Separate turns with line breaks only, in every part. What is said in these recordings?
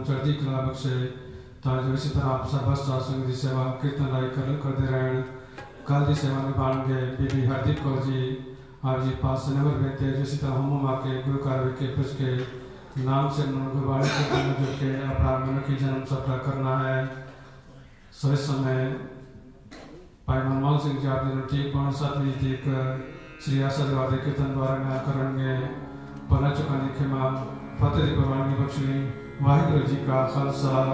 चढ़ती कला बख्शे ताकि इसी तरह आप सब संग की सेवा कीर्तन लाई करते रहन। कल की सेवा निभाएंगे बीबी हरदीप कौर जी आप जी पास नगर बेहते जिसी तरह हम आके गुरु कार्य के पुछ के नाम से गुरुवाणी के जुड़ के अपना मनुष्य जन्म सफल करना है। सो इस समय भाई मनमोहन सिंह जी आपने ठीक 5:07 तक श्री आशीर्वाद कीर्तन द्वारा ना करेंगे। पना चुकाने के मां फतेह की परवानगी बख्शनी। वाहिगुरु जी का खालसा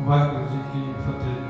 वाहिगुरु जी की फतेह।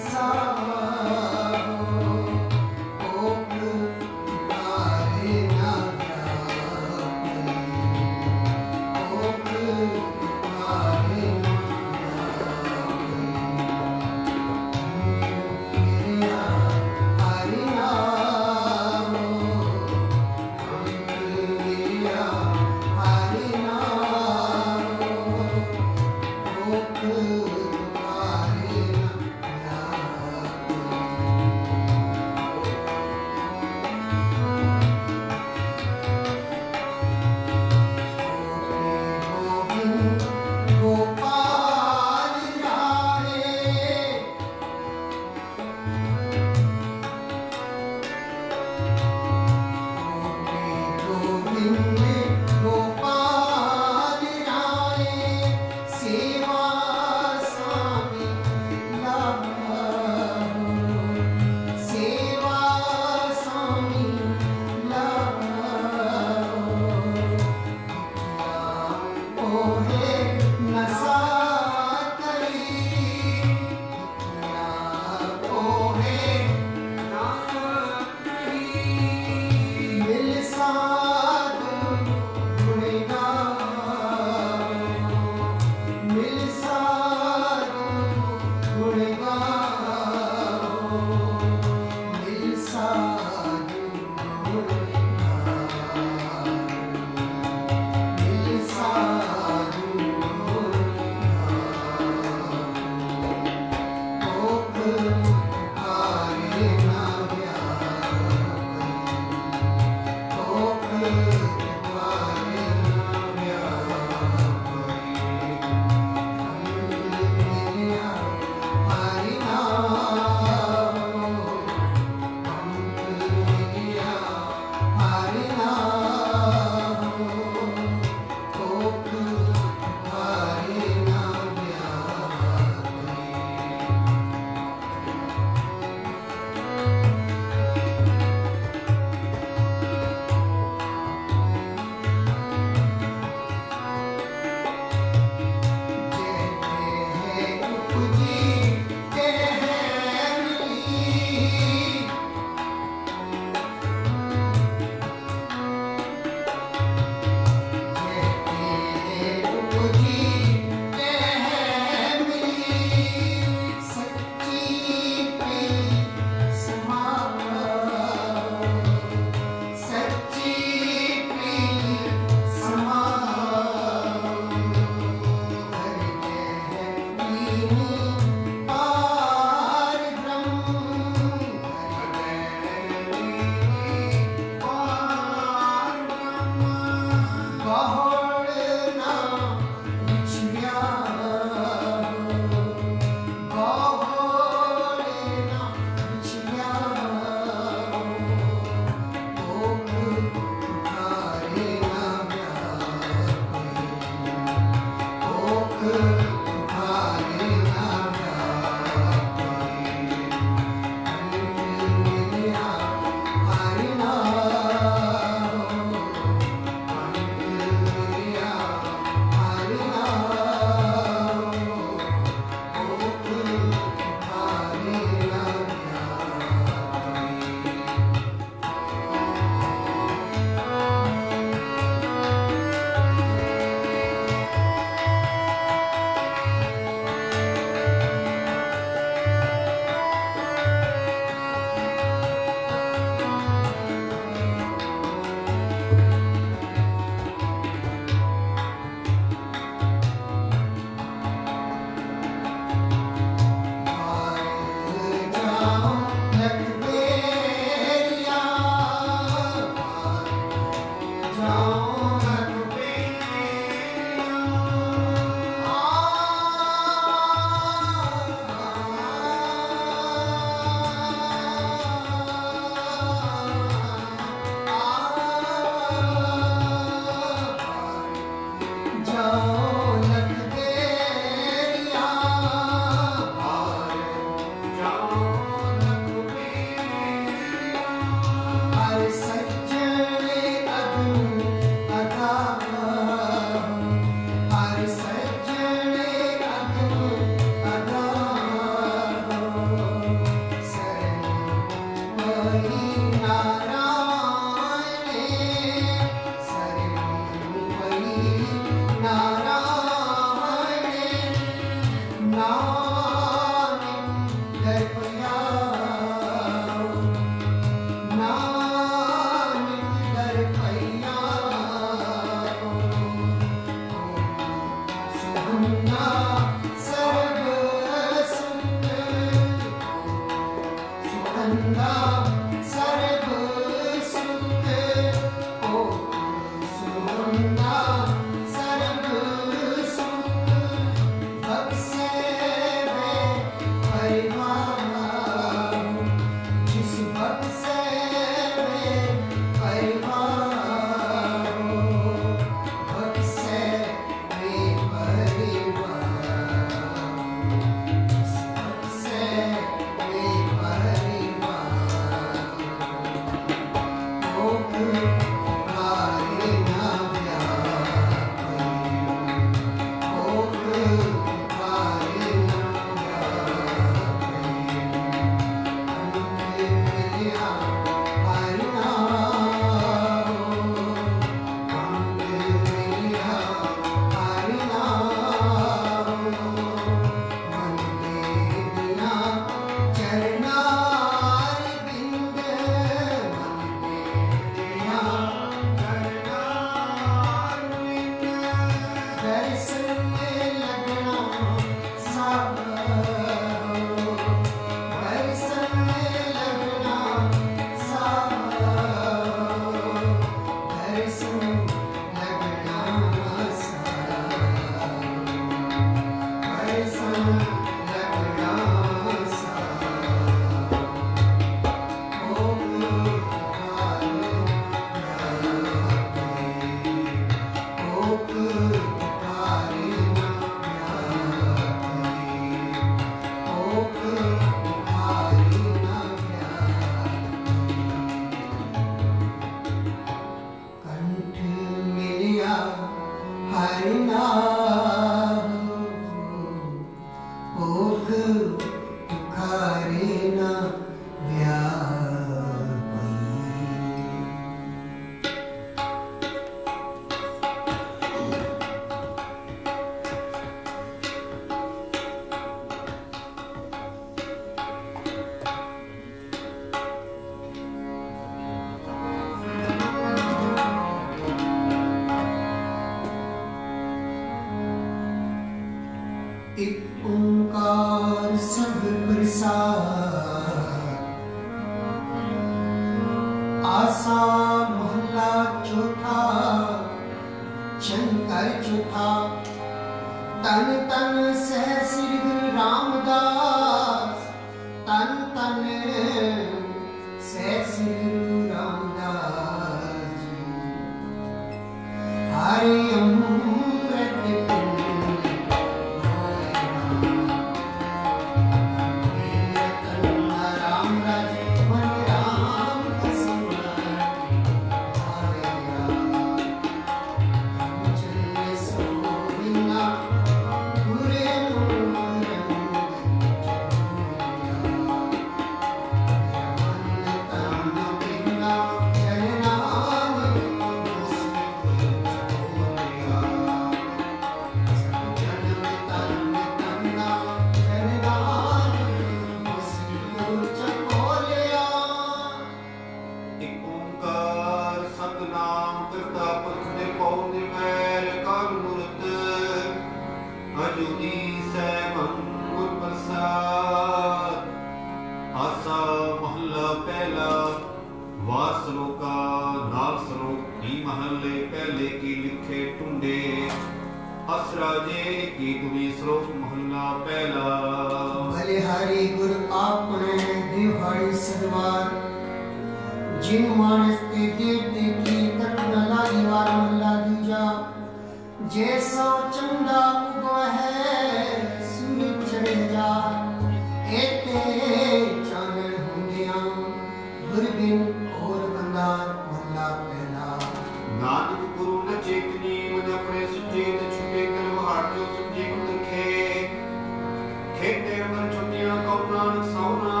खेते अमर छुट्टियां कौना नकसौना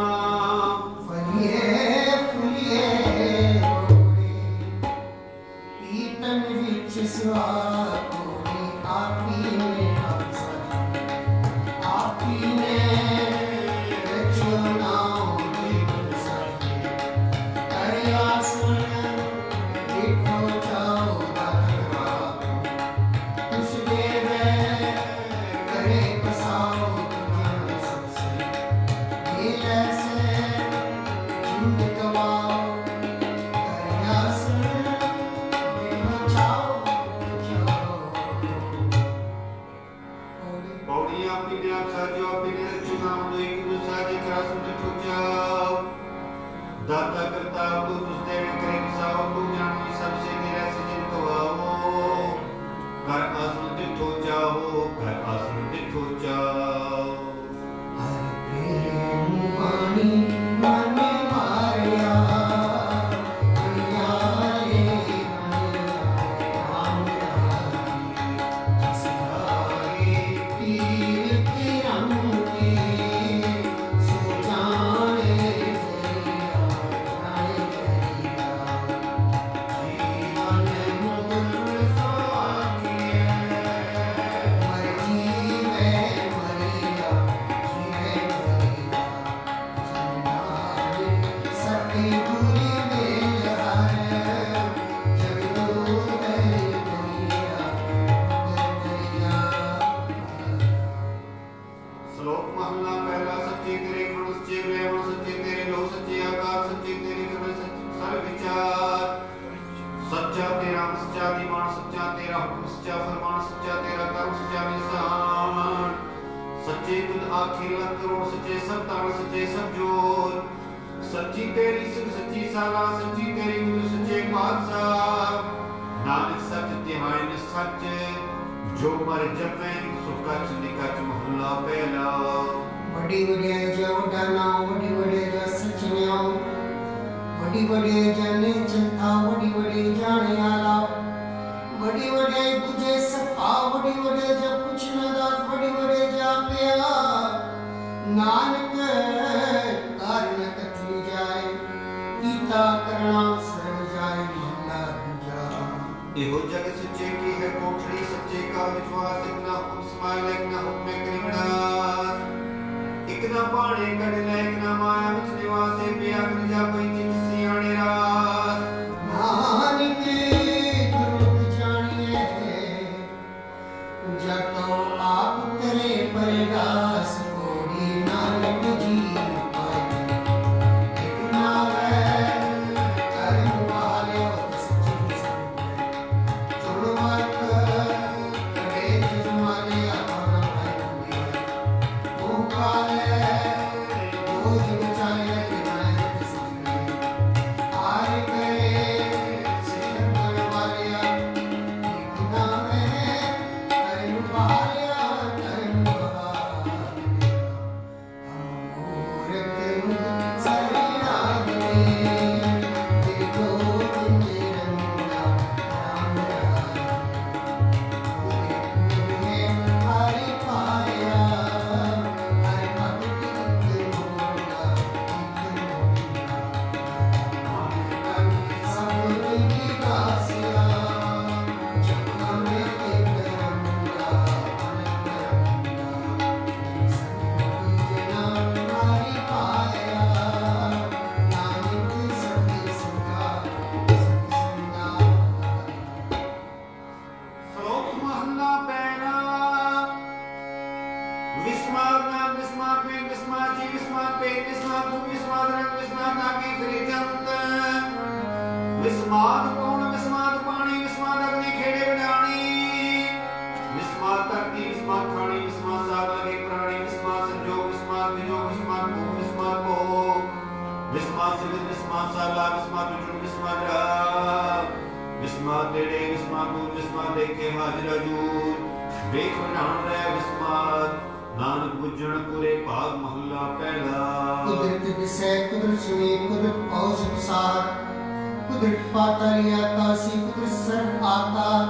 फलिए दाता करता तू तुझ देवे करे किसाओ तू जानी सबसे तेरा सजन कवाओ कर आसन दिठो जाओ कर आसन दिठो जाओ
हर प्रेम वाणी मन मारिया दुनिया रे राम जिसराए पीर के रंग के सो जाने
श्लोक महला पहला सच्चे तेरे गुण सच्चे प्रेम सच्चे तेरे लो सच्चे आकार सच्चे तेरे कर्म सच्चे विचार सच्चा तेरा सच्चा दीवान सच्चा तेरा हुक्म सच्चा फरमान सच्चा तेरा कर्म सच्चा निशान सच्चे तुझ आखिर लग करोड़ सच्चे सब ताण सच्चे सब जोर सच्ची तेरी सिर सच्ची साला सच्ची तेरी गुरु सच्चे बादशाह नानक सच तिहाई न सच जो मर जपे सुखा चंदिका च महला पहला
बड़ी बड़ी जो डाना बड़ी बड़ी जो सचनिया बड़ी बड़ी जाने चिंता बड़ी बड़ी जाने आला बड़ी बड़ी बुझे सपा बड़ी बड़ी जो कुछ न दात बड़ी बड़ी जा पिया नानक कारण कथली जाए गीता करना सर जाए महला दूजा
एहो जग सच्चे की है कोठड़ी सच्चे का विश्वास इतना हुक्म समाल इतना हुक्म करिवड़ा इतना पाणे कड़ले इतना माया विच निवासे बियाग निजा पई चित सियाणे रास
नानक गुरु जानिए जातो आप करे परगास कोड़ी नानक जी पाए इतना है करम वाले सच्ची चुड़वात करे जमाले अपना भाई वो काले दो दिन चाले नानक सच्ची आए गए सिर वालिया इतना है करम वालिया करम वालिया अमूर्त सरिया दे देखो तुझे रंगा राम पूरे हरि पाया हरि भक्ति मोला
श्लोक महला पहला विस्मार नाम विस्मार पे विस्मार जी विस्मार पे विस्मार भू विस्मार रंग विस्मार नागी फ्रीजंत विस्मार कौन विस्मार पानी विस्मार अग्नि खेड़े बनानी विस्मार धरती विस्मार खानी विस्मार साग लगे प्राणी विस्मार संजोग विस्मार विजोग विस्मार भूम विस्मार भोग विस्मार सिविल विस्मार साला विस्मार विजुन विस्मार राग विस्मार तेड़े विस्मार दूर विस्मार देखे हाजिरा जूर वेख बनान रहे विस्मार नानक बुझण पूरे भाग महला पहला
कुदरत दिसे कुदरत सुने कुदरत औस प्रसार कुदरत पाताली आकाशी कुदरत सर्व आकार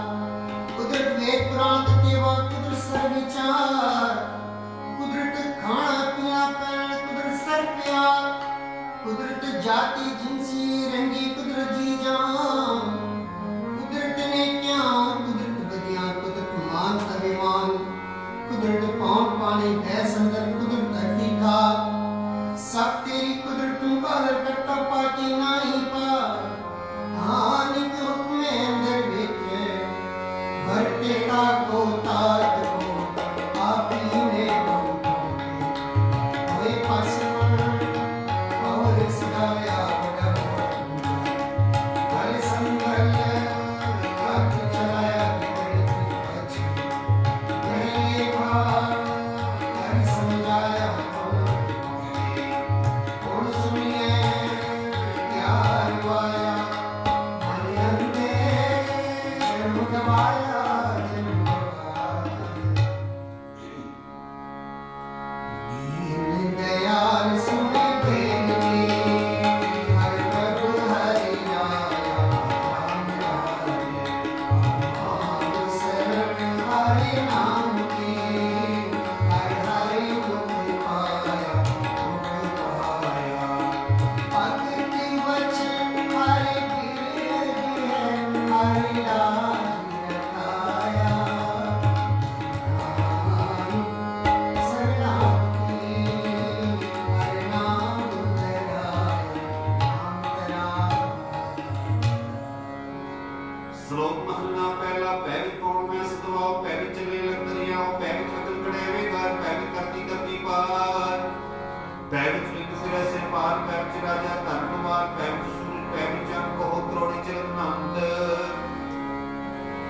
कुदरत वेद पुराण तेवा कुदरत सर्व विचार कुदरत खाना पीना पहन कुदरत सर्व प्यार कुदरत जाति जिनसी रंगी कुदरत जी जान कुदरत ने क्या कुदरत बदिया कुदरत मान अभिमान कुदरत पाउन पानी भय संदर कुदरत धरती का सब तेरी कुदरत तुमका करता पाके नाही पा हानिक हुक्म अंदर बैठे भरते का को ताज को आप ही ने होए पासमन और सिराया बड़ा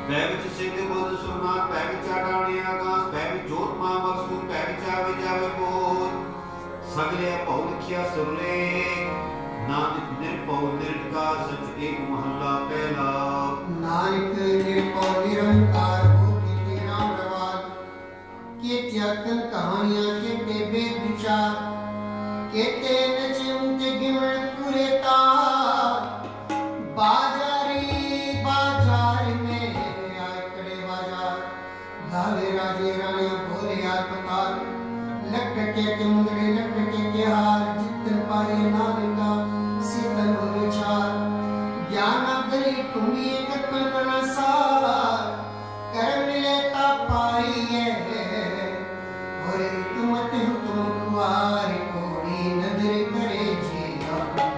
पै विच सिंह बुद्ध सुरनाथ, पै विच आडाणी आकाश, पै विच जोत महाबलसूर, पै विच आवे जावे बोध, सगले भौ लिखिया सुरले, नानक निर्भौ निरंकार सच एक महला पहला।
नानक निर्भौ निरंकार हो के राम रवाल, के त्यागन कहानियां के वेद विचार, केते नचे उनते गिमण पूरे तार, बाजारी बाजार में आए कड़े बाजार, गावे राजे रानियां बोले आत्मतार, लटके के मुंदड़े लटके के हार, जितन पारे नानका सीतन हो विचार, ज्ञान करी कुंभी कत्न करना सार, कर मिले ता पाइए, और तुमत हुक्म कुआरी कोड़ी नदर करे जी अपनी,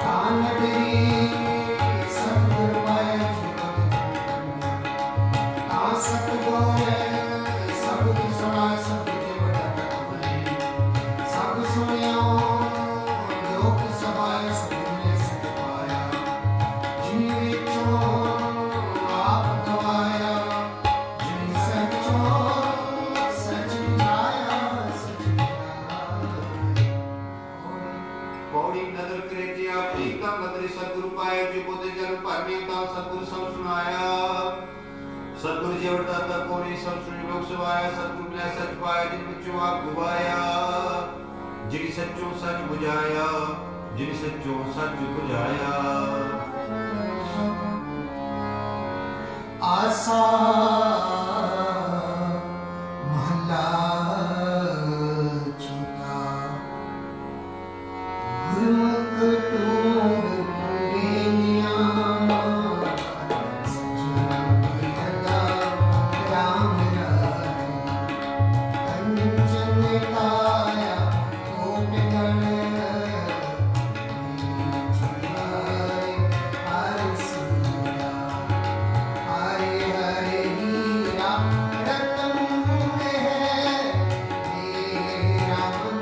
कान नदरी सतगुर पाया जी अपनी, आ सतगुर सब सुना सब देवता कमले, सब सुनियो लोक सभाए सब मिले सब पाया, जिन विचों आप गवाया, जिन सचो सच बुझाया, सच बुझाया।
पौड़ी नदर करे जी आपनी का नदरी सतगुरु पाए जो बुद्ध जन परमे ता सतगुरु सब सुनाया, सतगुरु जी वरदाता कोनी सब सुनी लोक सवाया, सतगुरु मिला सच पाया जिन विचों आप गवाया, जिन सच्चों सच बुझाया, जिन सच्चों सच बुझाया।
आसा महला चौथा, गुरुमुख टूंड टूंडेनिया, सज्जन भगता राम राय, कंचन काया कोट गण, हरि सीरा, हरे हरे हीरा रतन है, तेरा मन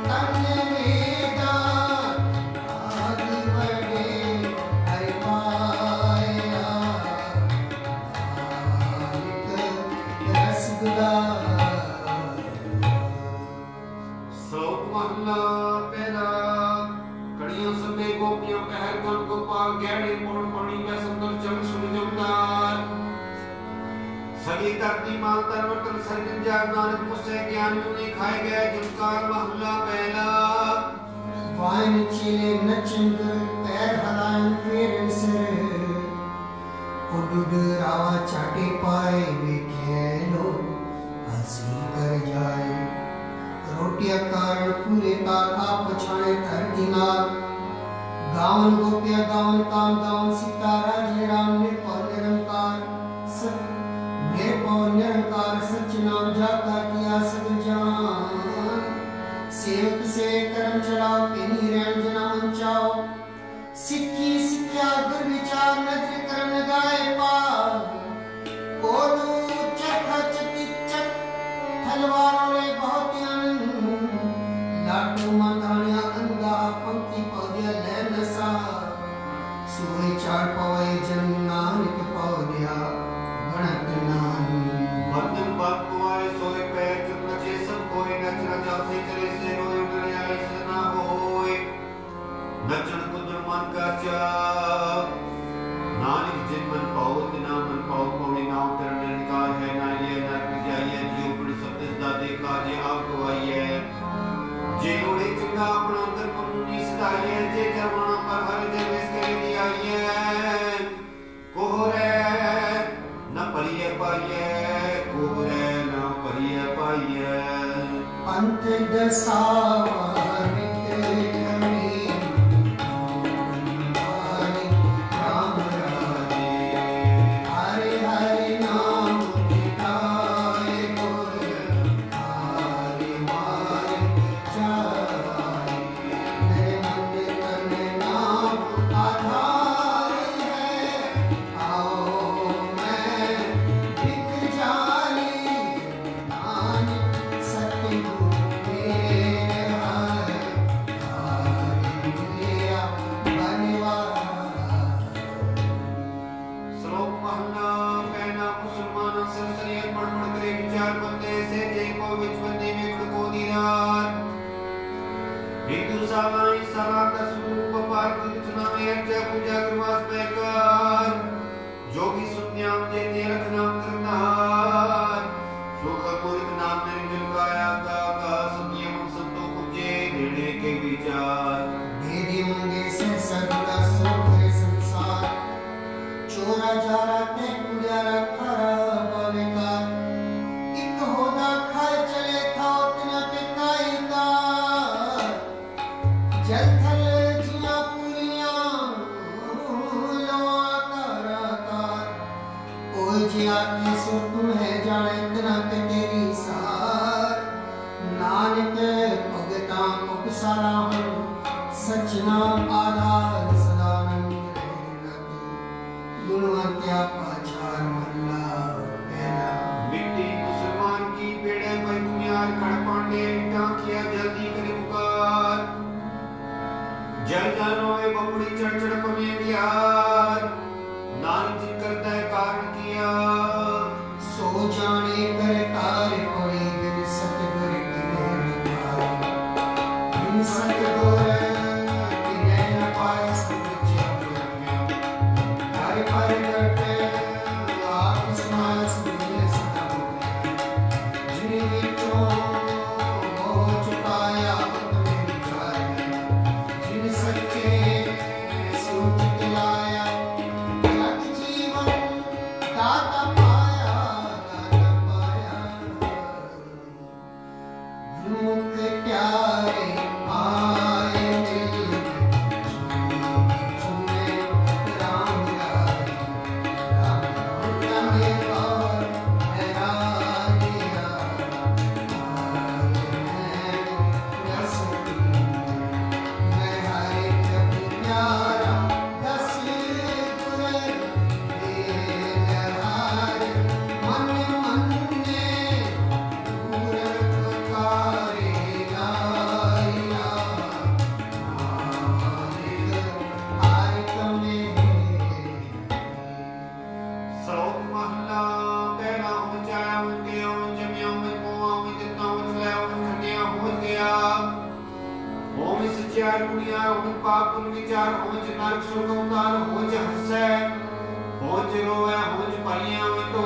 तन वेदा, आदि बड़े हरि पाया, नानक रसगुल्ला।
श्लोक महला पहला। कड़ियां सबे गोपियां पहर गण गोपाल, गहरे मोड़ पानी में सुंदर चम सुन जमदार, सगी धरती माल तन वतन सरगन जार, नानक मुझसे ज्ञानियों ने खाए गए झुमकार। महला पहला।
वाइन चीले नचन पैर हलायन फेरन सिर, उडुड रावा चाटे पाए वे खेलो हंसी कर जाए, रोटिया कारण पूरे ताल आप छाने धरती नाल, गावन गोपिया गावन काम गावन सीता राजे राम निर्भौ निरंकार, निर्भौ निरंकार सच नाम जाका किया सब जान, सेवक से कर्म चलाओ पिनी रहन जना मंचाओ, सिक्की सिक्ख्या गुर विचार नजर कर्म लगाए पार, कोलू चखा चकी चक तलवारों ने बहुत आनंद, लाटू मातानिया अनगा पंक्ति पौधिया ले नसा, सुबह चार पवाए जन नानक पौधिया गणत नान।
बंधन बात कुआरे सोए पैर चुन नचे सब कोई, नच नचा से चले से रोए नरियाई से ना होए, नचन कुदर मन का चा, नानक जिन मन पाओ तिना मन पाओ, पौड़ी नाव तेरा निरंकार है, ना ये ना जाइए जियो बड़ी सत्य दा देखा जे आप गवाइए, जे लोड़े चंगा अपना अंतर पन्नी सदाइए, जे जरवाना पर हर जन इसके लिए आइए, कोहरे न परिये पाइए, कोहरे न परिये पाइए।
पंथ दसावा नित्य घड़ी, राम राजे, हरे हरे नाम चिताए गुर, हरे मारे चारे, मेरे मन तन नाम आधार है, आओ मैं बिक जानी, नानक सतगुर मेरे नाम आधार सदानंद रहते गुणवत्या पाचार महला पहला।
मिट्टी मुसलमान की पेड़ पर बुनियाद खड़ पांडे टांकिया जल्दी करे पुकार जल जानो ए बबड़ी चढ़ चढ़ पमे त्यार नानक जी करता है कारण किया
सो जाने कर तार पड़े बिन सतगुर किने न पाए बिन सतगुर किने न पाए समुझे तारे पर डटे आप समास मिले सदा जिने विचों हो चुकाया अपने विचार जिन सच्चे सूझ दिलाया लग जीवन दाता पाया गुरुमुख प्यारे आए दिल सुने राम राय राम में और हैरानिया आए रस मैं हरे प्रभु प्यारा दस गुर देहार मन मन में पुरकारे लाया नानक आए
श्लोक महला पहला हो जाया हो गया हो जमिया हो पोआ हो जितना हो चला हो खटिया हो गया हो में सच्चाई दुनिया हो पाप पुण्य विचार हो नरक सुख उतार हो हंसे हो रोवे हो पालियां में तो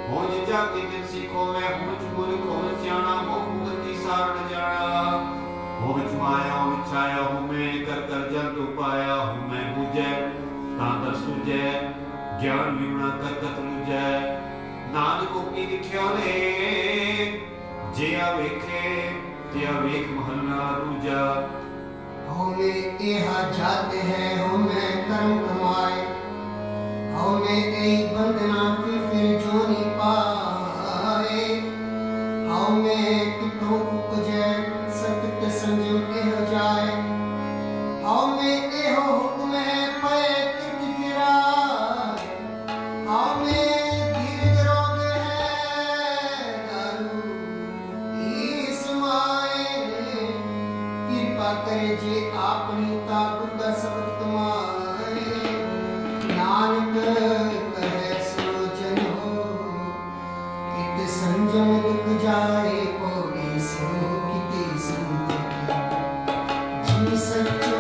हो जाति जिन सीखो वे हो मूर्ख हो सियाना हो गति सारण जाना हो माया हो छाया हो मैं कर कर जल तो पाया हो मैं बुझे तांतर सुझे ज्ञान विमना कर कत लुझे नानक कोपी लिखियो ने जिया वेखे तिया वेख महला दूजा
हमें यह जाते हैं हमें कर्म कमाए हमें एक बंदना फिर जो नहीं पाए हमें कितों उपजे सत्य संयम एह जाए हमें एह हुक्म है पे कित फिराए हमें दीर्घ रोग है दारू इस माए कृपा करे जे अपनी ताकत का शब्द कमाए नानक कहे सो जन हो कित संयम दुख जाए पौड़ी सो किते संतोषी जिन सच्चो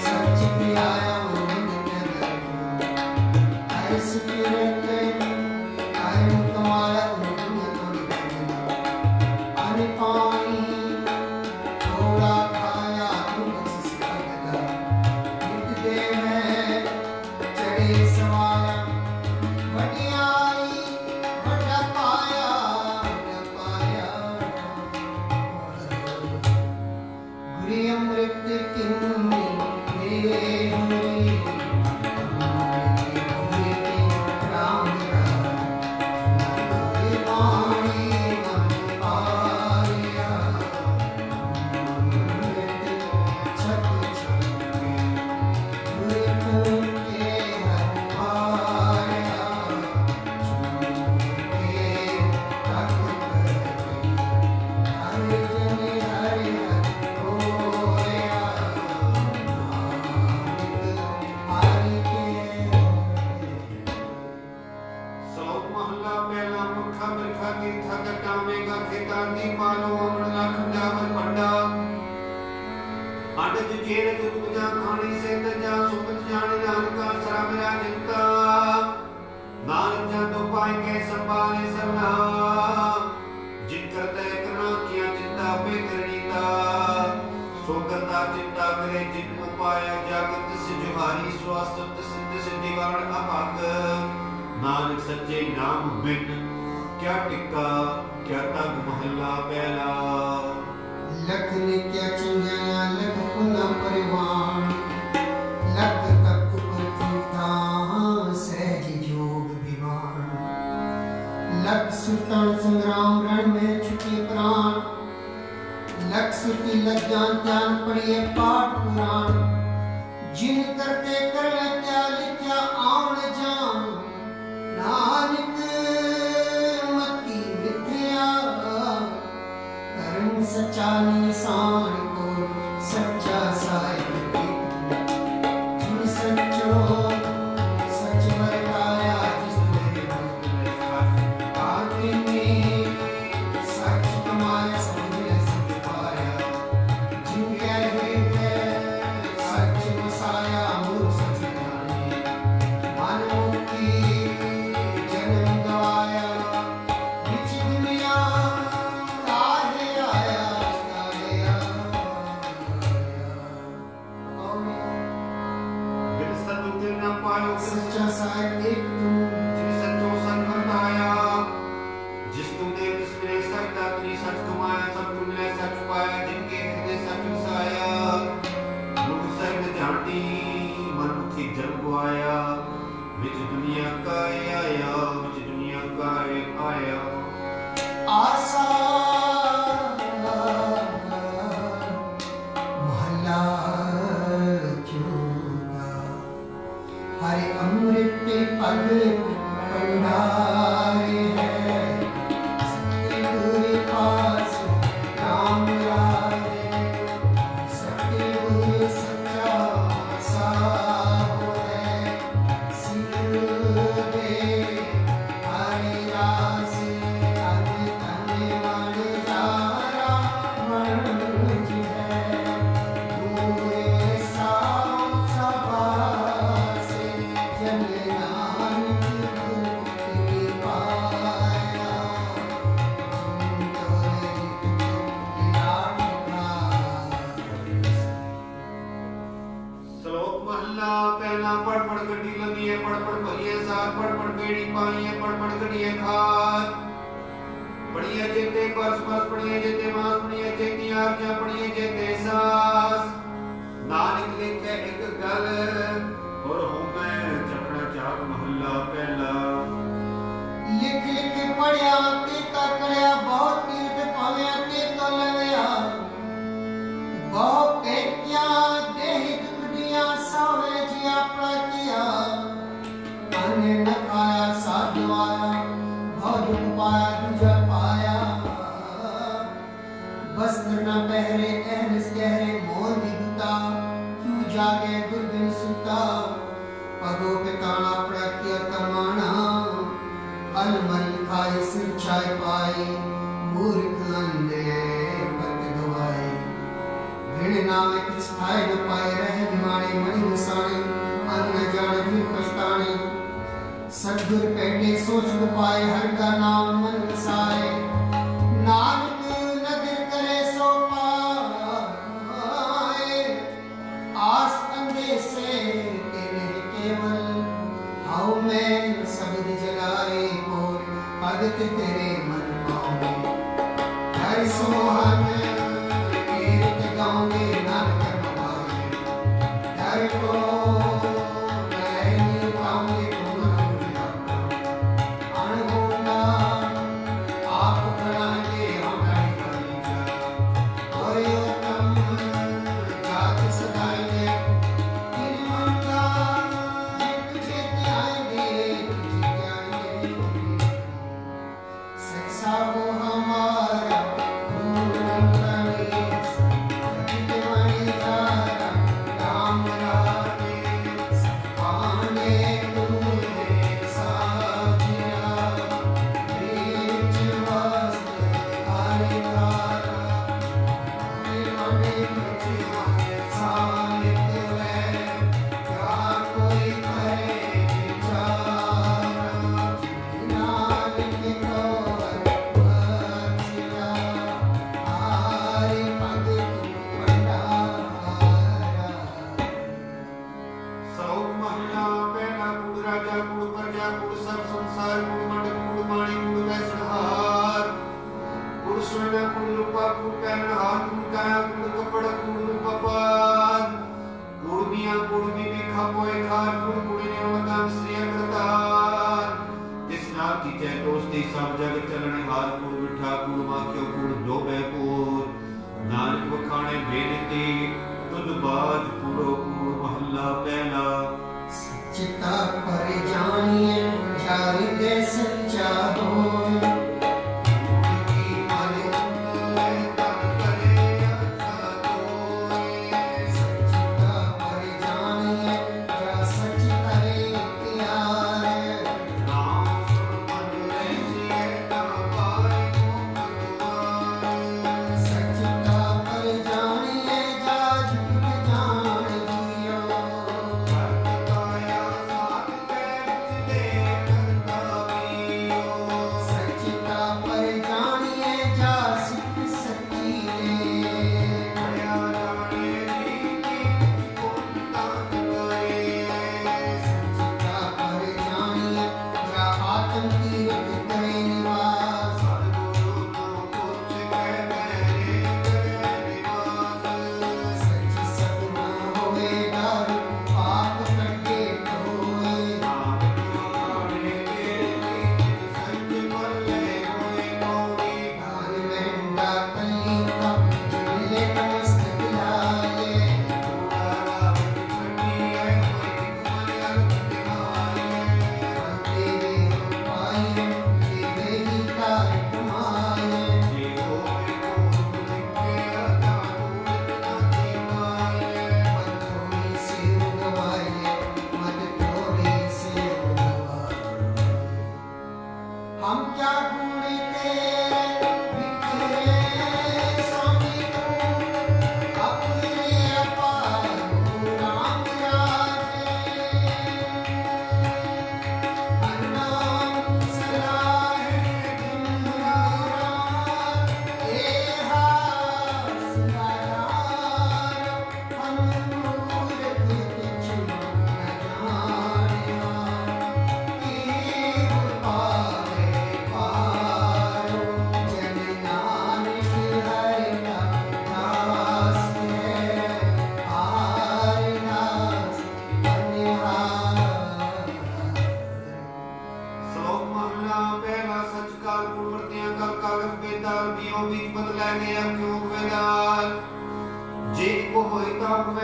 सच पे आया नित्य गर्भ हर स्पिरत कर्म कमाया दुनिया तो अन पानी थोड़ा खाया तुम बख्शिश कर नित देव है चढ़े सवाया वटियाई वटा पाया गुरी अमृत किन्नी दे हरी राम राय पानी मन पाया छत छत गुरी के हर पाया छूटे तक हरि जन हरि होया नानक हरि के
श्लोक महला पहला मुखा बिरखा तीर्था कटावेगा खेता दीपालो अमृता खंडावर पंडा अंड जेर जुग बुझा खानी से तजा सुपत जाने नानका सरा मेरा जिंता नानक जान तो पाए के संभाले सबना जिन करते करना किया चिंता पे करणीता सो करता चिंता करे जिन उपाय जागत से जुहारी स्वास्थ्य सिद्ध सिद्धि वारण अभाग नानक सच्चे नाम बिन क्या टिक्का क्या तग महला पहला
लखन क्या चिंगाया लख पुना परिवार लख तक उपता सहज योग विमान लख सुतन संग्राम रण में छुटे प्राण लख सुती लज्जा ज्ञान पढ़िए पाठ पुराण जिन करते कर क्या लिखा आउण जान नानक मती मिथ्या कर्म सच्चा निशान को सच्चा साहिब जिन सच्चो सच बरताया जिसने आखिर में सच कमाया समझे सच पाया जिन कहे सच मसाया मूल सच जाने मानव की जन्म गवाया बीच दुनिया काहे आया
बिन सदुते न पायो
सच्चा साहिब एक तू
जिन सच्चो सच बरताया जिस तुमने जिसने सच दातरी सच कमाया सब तुमने सच पाया जिनके हृदय सच वसाया मुख सर्ग झांटी मन की जन्म गवाया विच दुनिया का आया विच दुनिया का आया
आसा महला चूका हरे अमृत पद भंडारे है सतगुरु पास राम राजे सतगुरु सच्चा साहो है सिर दे हरि रास अग तन मन जारा मन जी है पूरे साव सभा से जन नानक मुक्ति पाया जिन तोरे विराट
श्लोक महला पहला पढ़ पढ़ गड्डी लगी है पढ़ पढ़ भरिए साथ पढ़ पढ़ बेड़ी पाई है पढ़ पढ़ गड्डी खाद पढ़िए जेते बस बस पढ़िए जेते मास पढ़िए जेती आज्ञा पढ़िए जेते सास नानक लिखे एक गल और हूँ मैं चखड़ा चाक महला पहला
लिख लिख पढ़िया ते तकड़िया बहुत तीर्थ पाव्या ते तो लवया बहुत पेटिया देह दुखड़िया सावे जिया प्रकिया अने न खाया साधवाया बहुत दुख पाया दूजा पाया वस्त्र न पहरे एहनस गहरे मोर विदुता क्यों जागे दुर्बिन सुता पगों पे ताना प्रकिया कमाना अलमन खाए सिर छाए पाए मूर्ख अंधे पत गवाए भिड़ नामे किस खाए न पाए रह बिमारे मणि मसाणे अन्न जाने फिर पछताने सदगुर पेटे सोच न पाए हर का नाम मन वसाए नानक नदर करे सो पाए आस अंधे से तेरे केवल हाउ मैं शब्द जलाए बोल भगत तेरे मन पाओगे हर सोहन कीर्त गाओगे नानक पाए हर को नैनी पाओगे अणगोंडा आप बनाएंगे हम नहीं करेंगे और योतम जात सदाएंगे तीन मंदा तुझे आएंगे तुझे आएंगे सच्चा वो हमारा खून कलेस सत्य मणि धारा राम राधे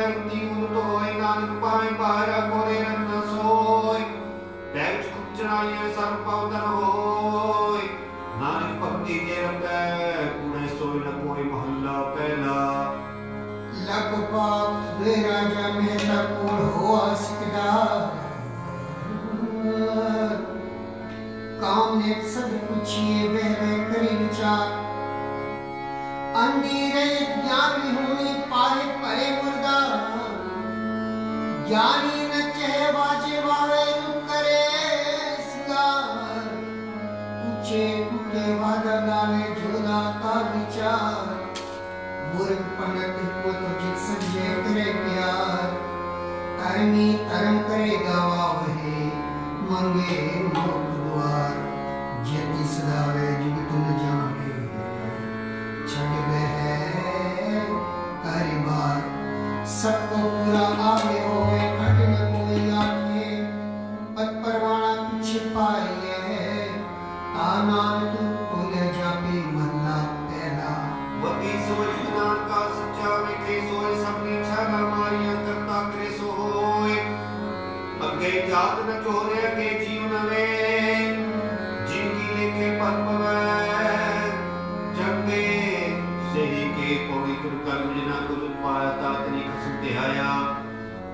रंती उन तो होए नानक पाए बाहर कोरे रंग न सोए पैच कुछ चढ़ाइए सर पावदन होए नानक भक्ति के रंगे कुने सोए न कोई महल्ला पहला
लख पाप वे राजा मेहता कोड़ हो आसिकदार काम ने सब पूछिए वह करी विचार अंधेरे ज्ञान विहूणी पाए परे मुर्दा ज्ञानी न चहे बाजे वावे करे सिंगार ऊंचे कुके वादा गावे जोदा का विचार मूर्ख पंडित को तो जित संजय करे प्यार कर्मी कर्म करे गावा वही मंगे मोक्ष द्वार जति सदावे जुगत न जाने छड़ बह कारिबार सबको पूरा आगे होवे कठिन कोई आखे पद परवाना पीछे पाइए नानक बोले जापे मल्ला पहला
वती सोच ज्ञान का सच्चा विखे सोए सबने छाना मारिया करता करे सो होए अगे जात न चोरे अगे जीवन में जिनकी लेखे पद पवै जगे सही के पवित्र कर्म जिना को पाया तातनी खसम तिहाया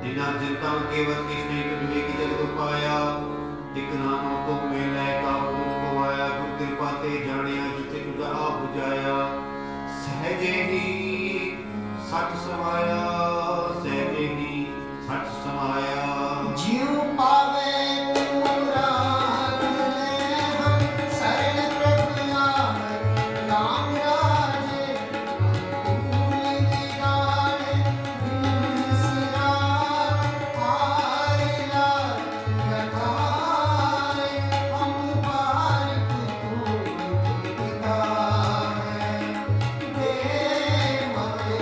जिना जनता के वस किसने तुझे की जग पाया एक नामों तो मेले का को आया गुरु कृपा ते जानिया जिते तुझा आप बुझाया सहजे ही सच समाया सहजे ही सच समाया
जीव पावे पूरा ले हम शरण प्रभु राम राजे भूल विगाड़े सिरा आइला रखाए हम बारिक तू पिताए दे मते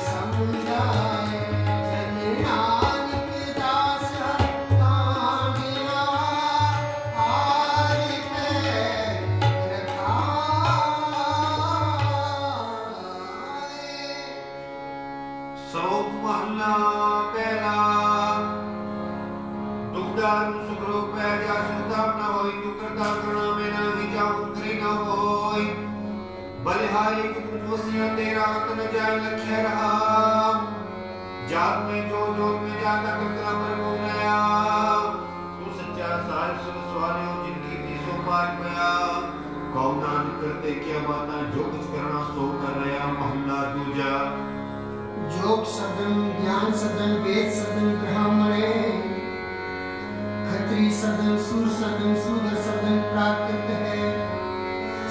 समझाए जन नानक दास कांडिया आरि पे रखाए
सौप महला पहला दुखदार सुखरो पै जा सुखदार न होई तू करता करना में न ही जाऊं करे न होई बलिहारी कुछ वसिया तेरा तन जाय लख्या रहा जात में जो जोत में जाता करता पर बोलया तू सच्चा साहिब सब सवालियों जिनकी तीसों पार पया कौन नानक करते क्या बातें जो कुछ करना सो कर रहा महला दूजा
योग सदन ज्ञान सदन वेद सदन ब्राह्मणे खत्री सदन सूर सदन शूद्र सदन प्राकृत है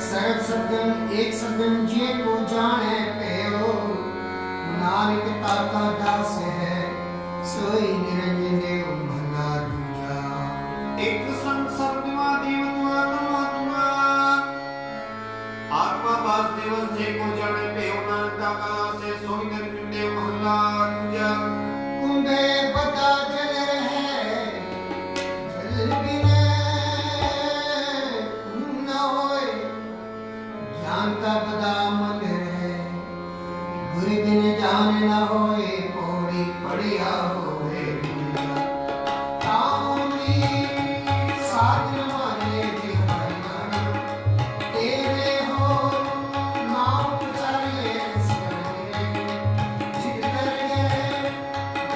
सर्व सदन एक सदन जे को जाने पेयो नानक ताका दास है सोई निरंजन देव भला दूजा
एक संग सर्वनिवा देवत्वा तमात्मा आत्मा बास दिवस जे को जाने पे नानक का से सोई निरंजन देव महला दूजा
कुंभे बता जल रहे जल बिना न होए ज्ञान का बदा मन रहे गुरु बिन जान न होए पौड़ी पड़िया होए ताऊनी साधन माने जी हरियाणा तेरे हो नाम प्रचारिए सिमरे जिधर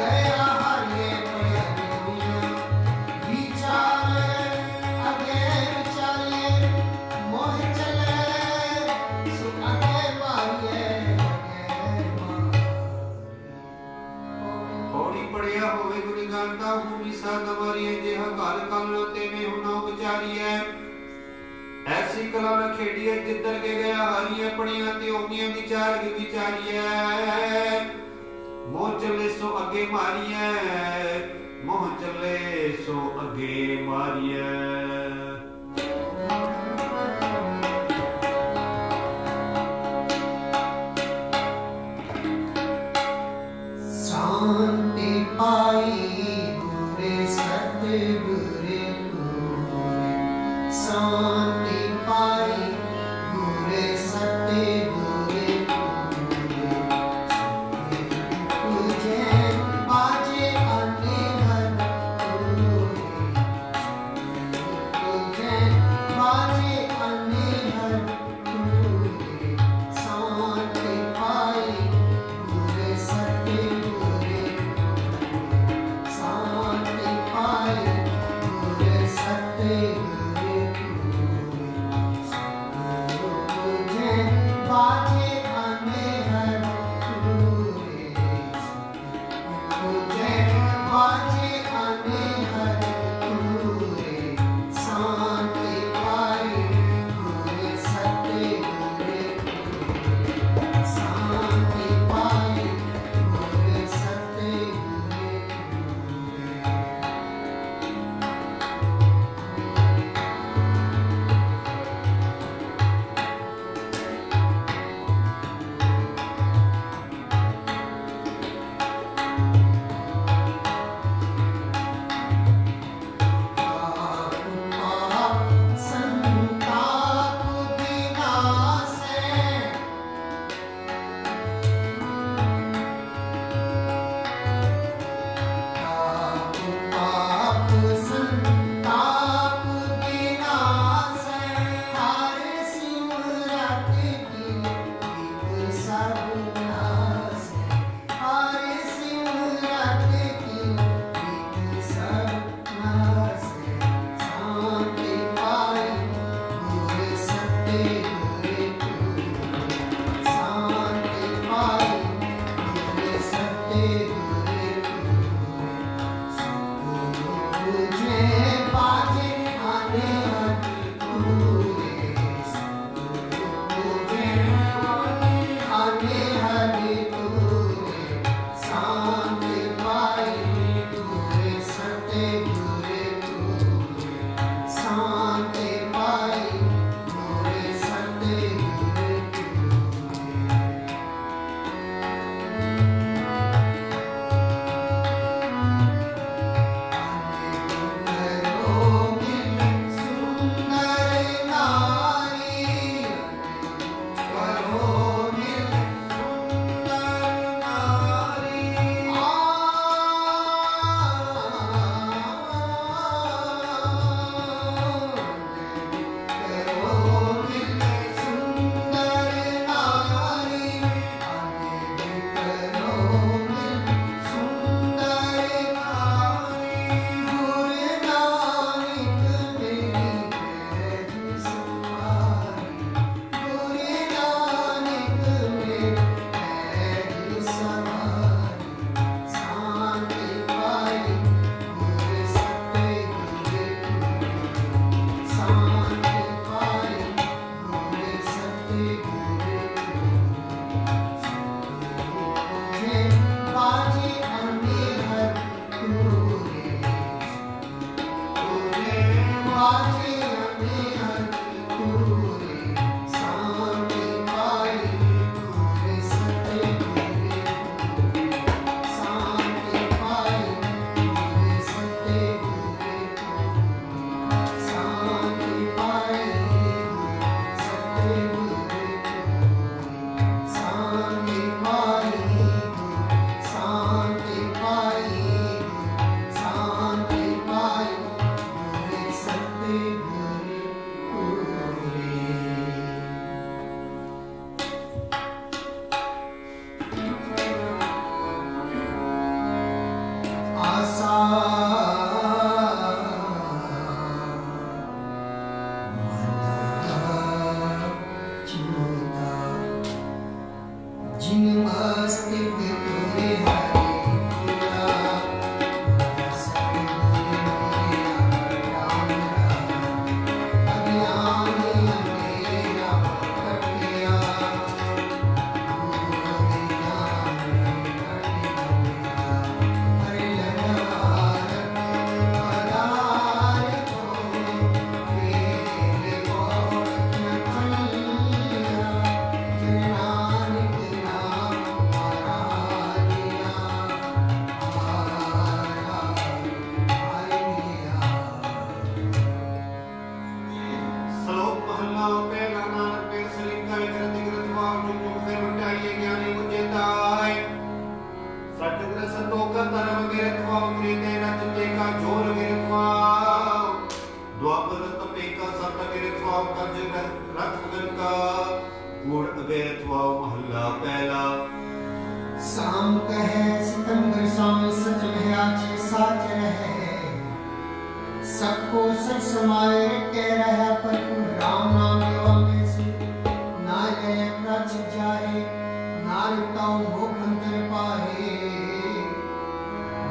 गया हरिये पड़िया दुनिया विचार आगे विचारिए मोह चले सुख आगे पाइए
पौड़ी पड़िया होवे गुरु गानता हूँ मिसा दमारी जे हकाल काल ते में होना विचारी है ऐसी कला न खेड़ी है जिधर के गया हरिये पड़िया ते ओनिया विचार की विचारी है मोह चले सो अगे मारी है मोह चले सो अगे मारी है
शांति पाई गुरे सतगुरे पूरे शांति पाई गुरे सतगुरे पूरे तुझे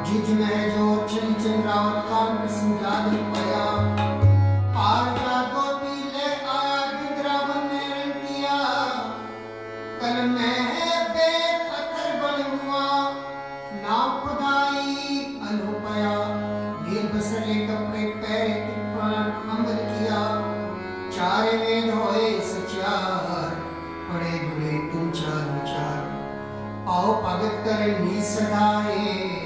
जिज में जो चली चंद्रावत कान कृष्ण यादव पाया पार जागो पीले आया गिदरा बनने रंकिया कल में बेत अतर बन हुआ नाव खुदाई अनुपया नील बसरे कपड़े पैर टिप्पण अमल किया चारे वेद होए सचार पड़े बुरे तुम चार विचार आओ भगत कर नी सदाए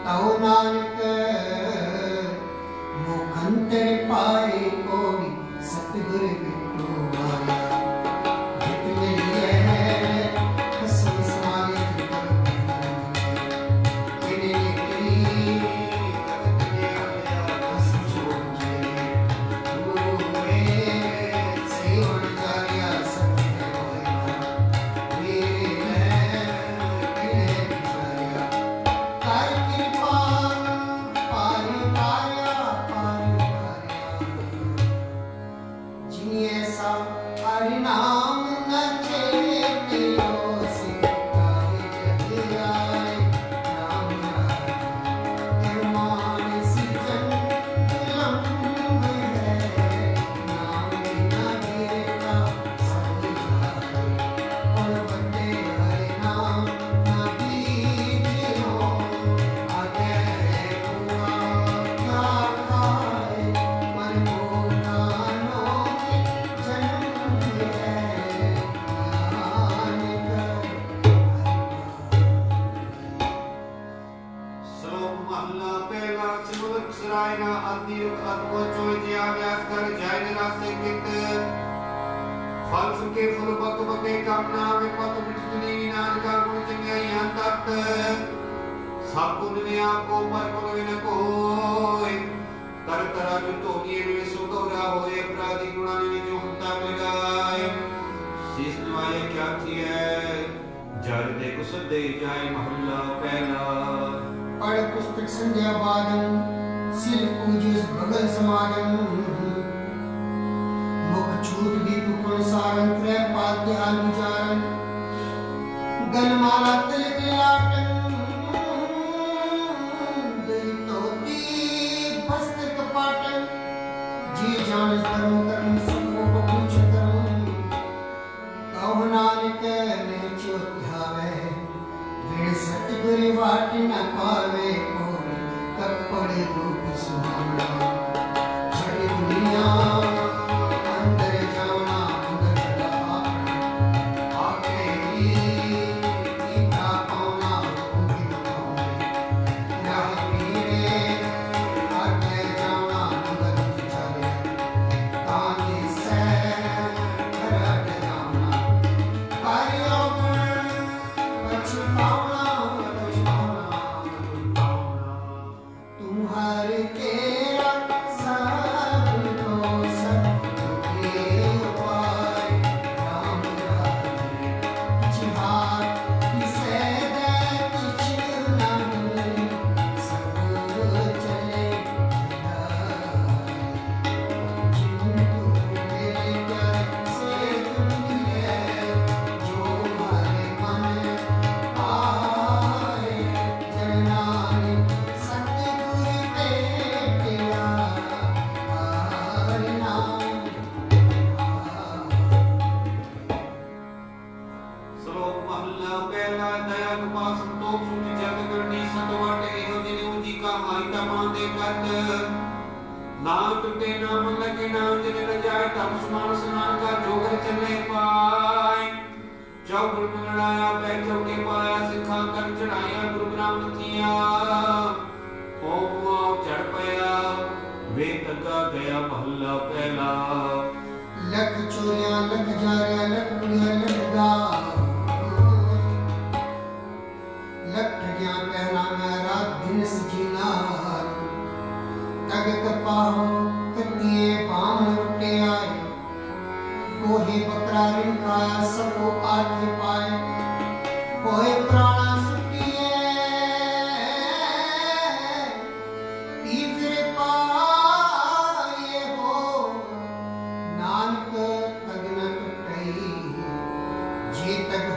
ताओ नानक मुखंतर पाए कोड़ी सतगुर बिट्टू माया जित मिली है कसम समाने तेरे निकली कदम ने आया कसम छोड़ गुरु में सेवन जारिया सत्य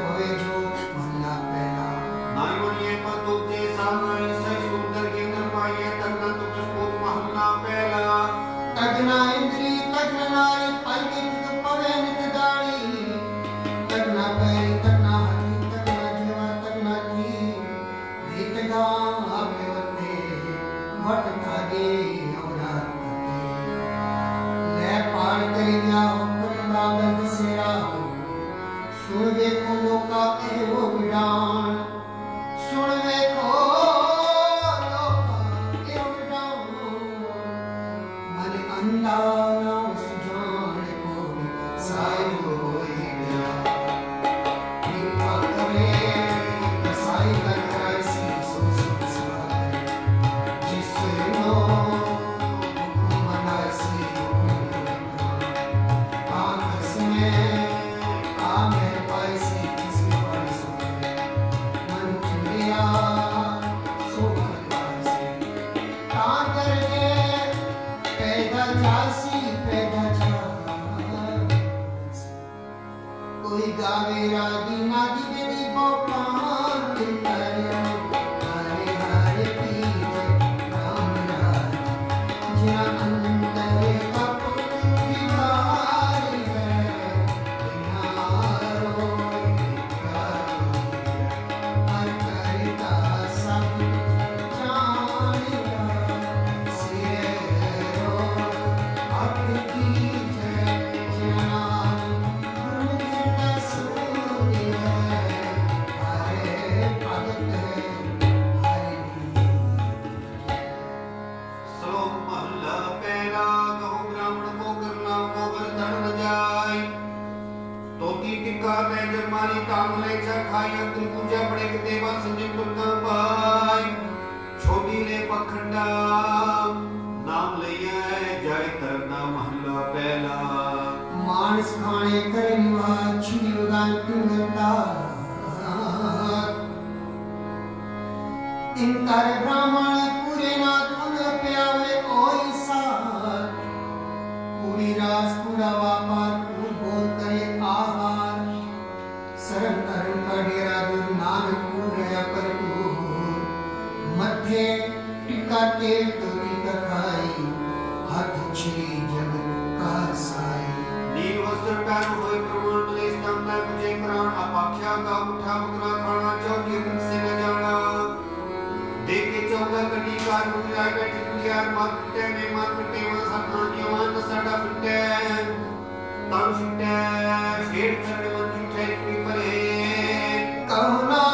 होएगा
नाई मनिए पतो सानाई सही सुंदर के अंदर पाइए तगना तो पुष्पोत महलना पहला
तगना इंद्री तगना नारी पलके तो पवे नित दाड़ी तगना पैरी तगना हाथी तगना जीवा तगना की रीत गा आपे वते वट धागे अवरात करते ले पार करी दिया हुक्म नागल सेरा सुन देखो लोका एवो विडान सुन देखो लोका एवो विडान मन अंधा ना सुजान को साई होई गया कृपा करे साई कर सी सोसी सवाय जिसे नो मनाई सी कांग्रेस में कोई गावे रागी नागी बेदी बोपान करे हरे हरे पीजे राम राज जिया अंतरे कपुर विवारी है नारो हर करता सब जानेगा सिरो आपकी जय जिया छोटी ले पखंडा नाम लिया जाय तरना महला पहला मानस खाने करवा छिड़गा तुंगता इनकार ब्राह्मण पूरे ना तुन प्यावे ओई साथ पूरी रास पूरा व्यापार खूब बोल करे आहार शरण करण का डेरा दूर नानक पूरा पर मध्य टिका तेल तो टिका खाई हाथ छिरी जगत का साई नील वस्त्र पहन हुए प्रमाण मलेश दमदा मुझे प्राण अपाख्या का उठा बकरा खाना चौकी मुख से न जाना देखे चौका कटी कार मुझे बैठी कुलियार मार पिटे में मार पिटे वहाँ साधान यवान साड़ा पिटे तान पिटे फेर करने मन पिटे कुली परे कहुना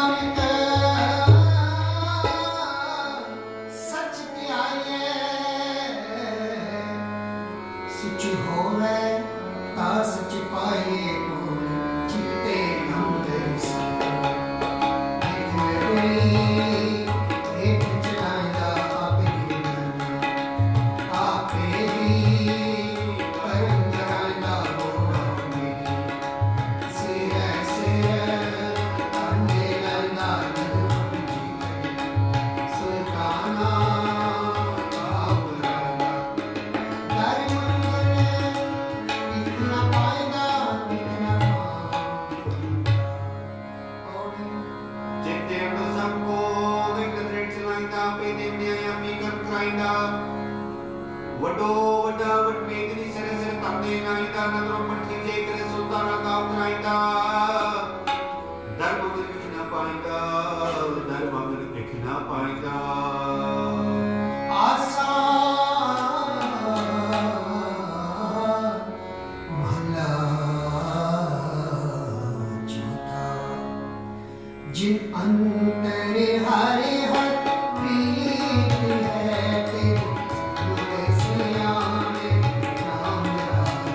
जिन अंतरे हरे हर प्रीत है तेरे सियाने नाम राज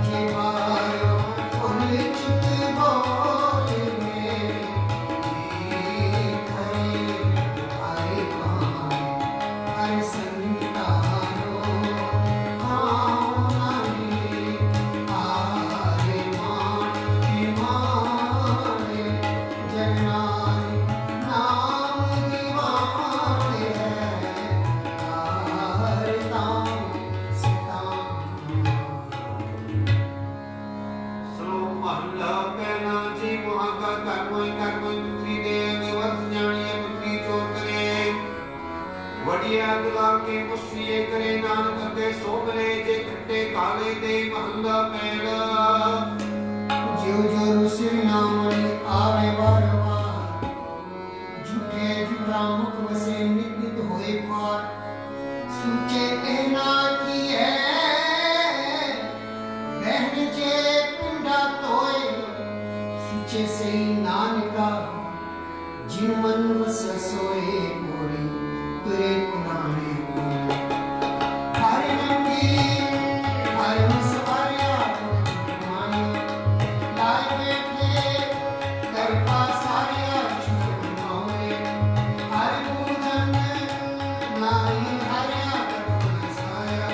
जीवायो उन
के मुस्फिए करे नानक अगे सो मिले जे खट्टे काले दे महला पहला
जो जो रुसिर नामणी आवे बार बार झूठे झूठा मुख वसे नित नित होए पार सूचे कहना की है बहन जे पिंडा तोए सूचे सही नानका जिन मन वस सोए कोड़ी तुरे पुराने हरे नंदी हरे सवारिया लाए बैठे कर पासारिया छूट मावे हरे पूजन नाई हरिया कर साया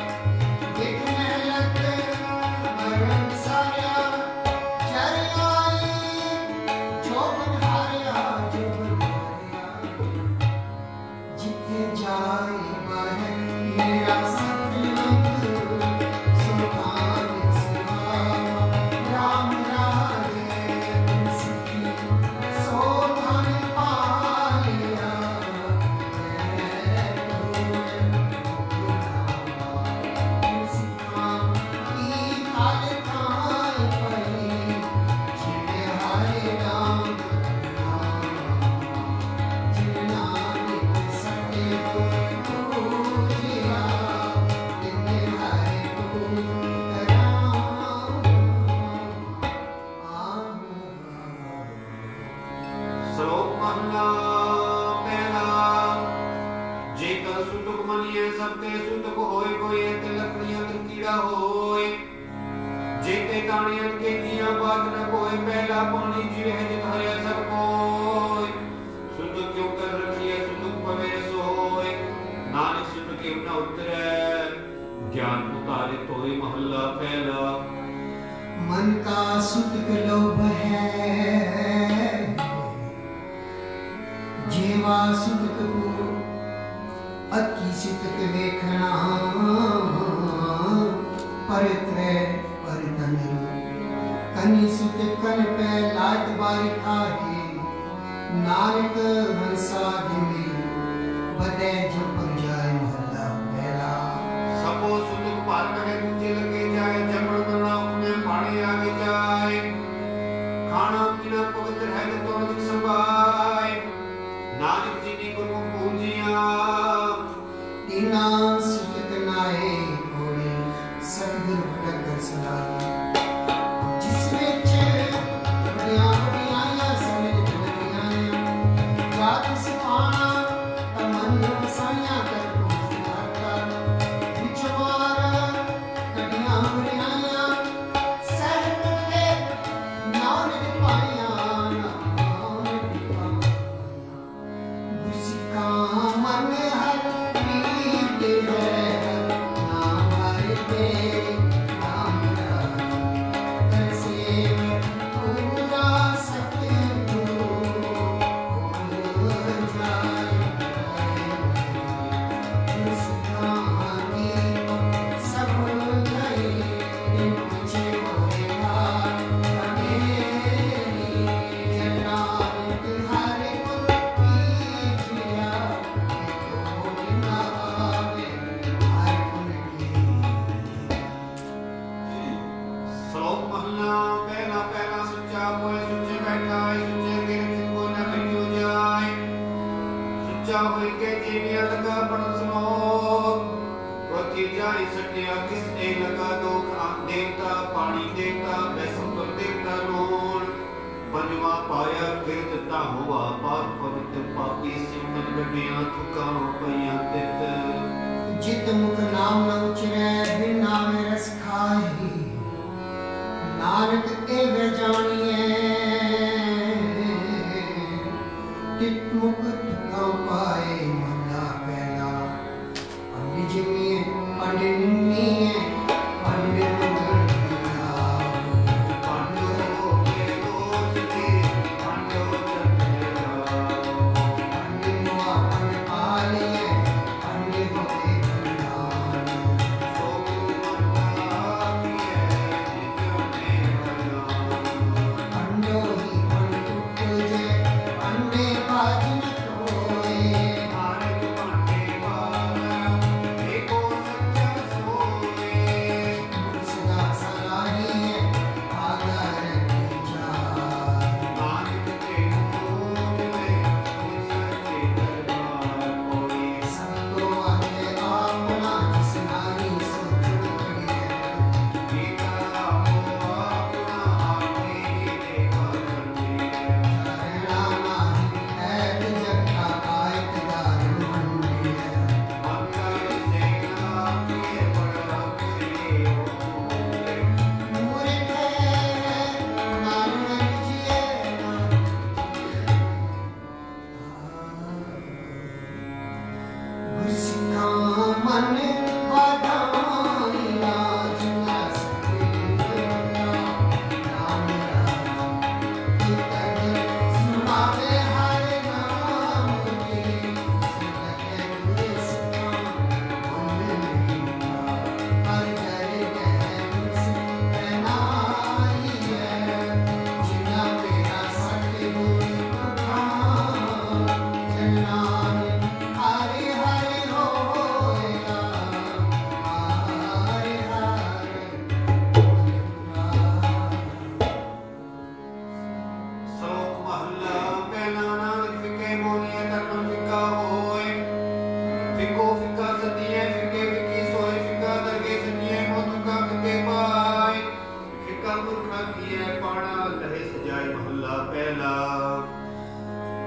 एक महलत मरण साया चरियाई चौबन हारिया जुबन हारिया जिथे जाए बाहर मेरा सतलुक सुल्तान सिवा राम राजे सिद्धि सोधन पालिया सिखा की काल थाई पई जिने हरे राम जिनानिक सटे पूजिया तिने हरे
श्लोक महला पहला जेकर सुतुक मनिए सबते सुतुक होए कोई ते लकड़ियां ते कीड़ा होए जेते ताणियन के जिया बात न कोई पहला पानी जीवे है जित हरिया सब कोई सुतुक क्यों कर रखिए सुतुक पवेरे सो होए नानक सुतुक के न उतरे ज्ञान उतारे तोय महला पहला
मन का सुतक लोभ है जीवा सुतक को अति सुतक देखना परत्रे परतन कनि सुतक कन पे लात बारी खाहे नानक हंसा दिमी बदे जो पर जाए महला पहला
सबो सुतुक पार करे दूजे लगे जाए जमण करना उसमें पानी आगे जाए खाना पीना पवित्र है तो अधिक संभाए नानक जी ने गुरु पूजिया
तीना सुतक नाए कोड़ी सतगुरु भटक सलाही जिस विच बड़िया बड़िया समझ जगतियां जात सिखाना तमन वसाइयां कर पहुंचता विचवार कड़ियां बड़िया सहत के नानक पाइयां नानक पाइयां गुरसिका मन हर प्रीत है नाम हरि तेरे नाम राज कर सेव पूरा सतगुरु हो जाए गुरसिका दीप सब गए दिन पीछे होएगा अंधेरी जनानक हरे पुर पीछिया तो बिना आवे हर पुर की
श्लोक महला पहला पहला सुच्चा कोई सुच्चे बैठा है सुच्चे के को न कटियो जाए सुच्चा होई के जीविया लगा पढ़ श्लोक कोती जाई सटिया किस ए लगा दोख आन देवता पानी देवता बैसुपर देवता नून पंजवा पाया कीर्तता हुआ पाप पवित्र पापी सिमन गड्डियां थुकाओ पइयां तित
जित मुख नाम न उचरे बिन नामे रस खाही नानक एवे जानिए तित मुख तुका पाए महला पहला पंडित जिमिए पंडित निन्निए पंडित मुगलिया
पांडो के दोष के पांडो चंद्रा
पंडित मुआ पंडित पालिए पंडित होए कल्याण
सो मन्ना किए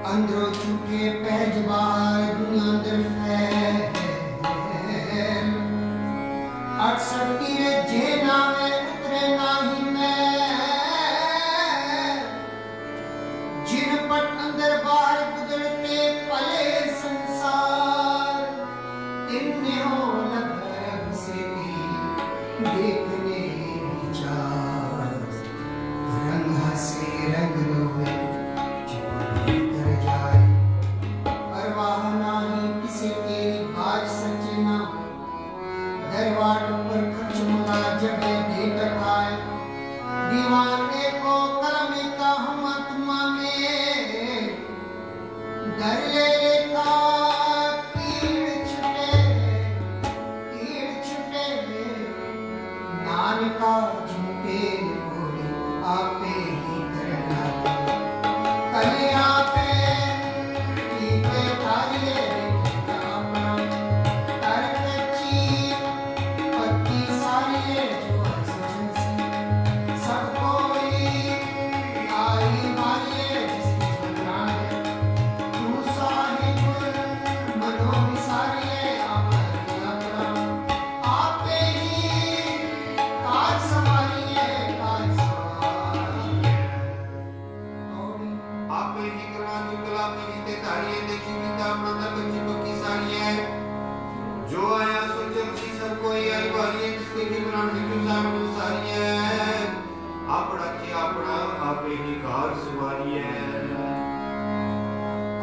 अंदरों चुके पैज बाहर दुनिया अंदर फैल अक्सर तीरे जे नावे उतरे नाही मैं जिन पट अंदर बाहर गुजरते पले संसार इन्ने हो लग से देखने विचार रंग हसे रंग रोवे दरबार पर खर्च मुला जब भेंट खाए दीवाने को कलम का हम आत्मा में डर ले लेता तीर छुटे नानका झूठे बोले आपे ही करना कले आपे टीके थारिए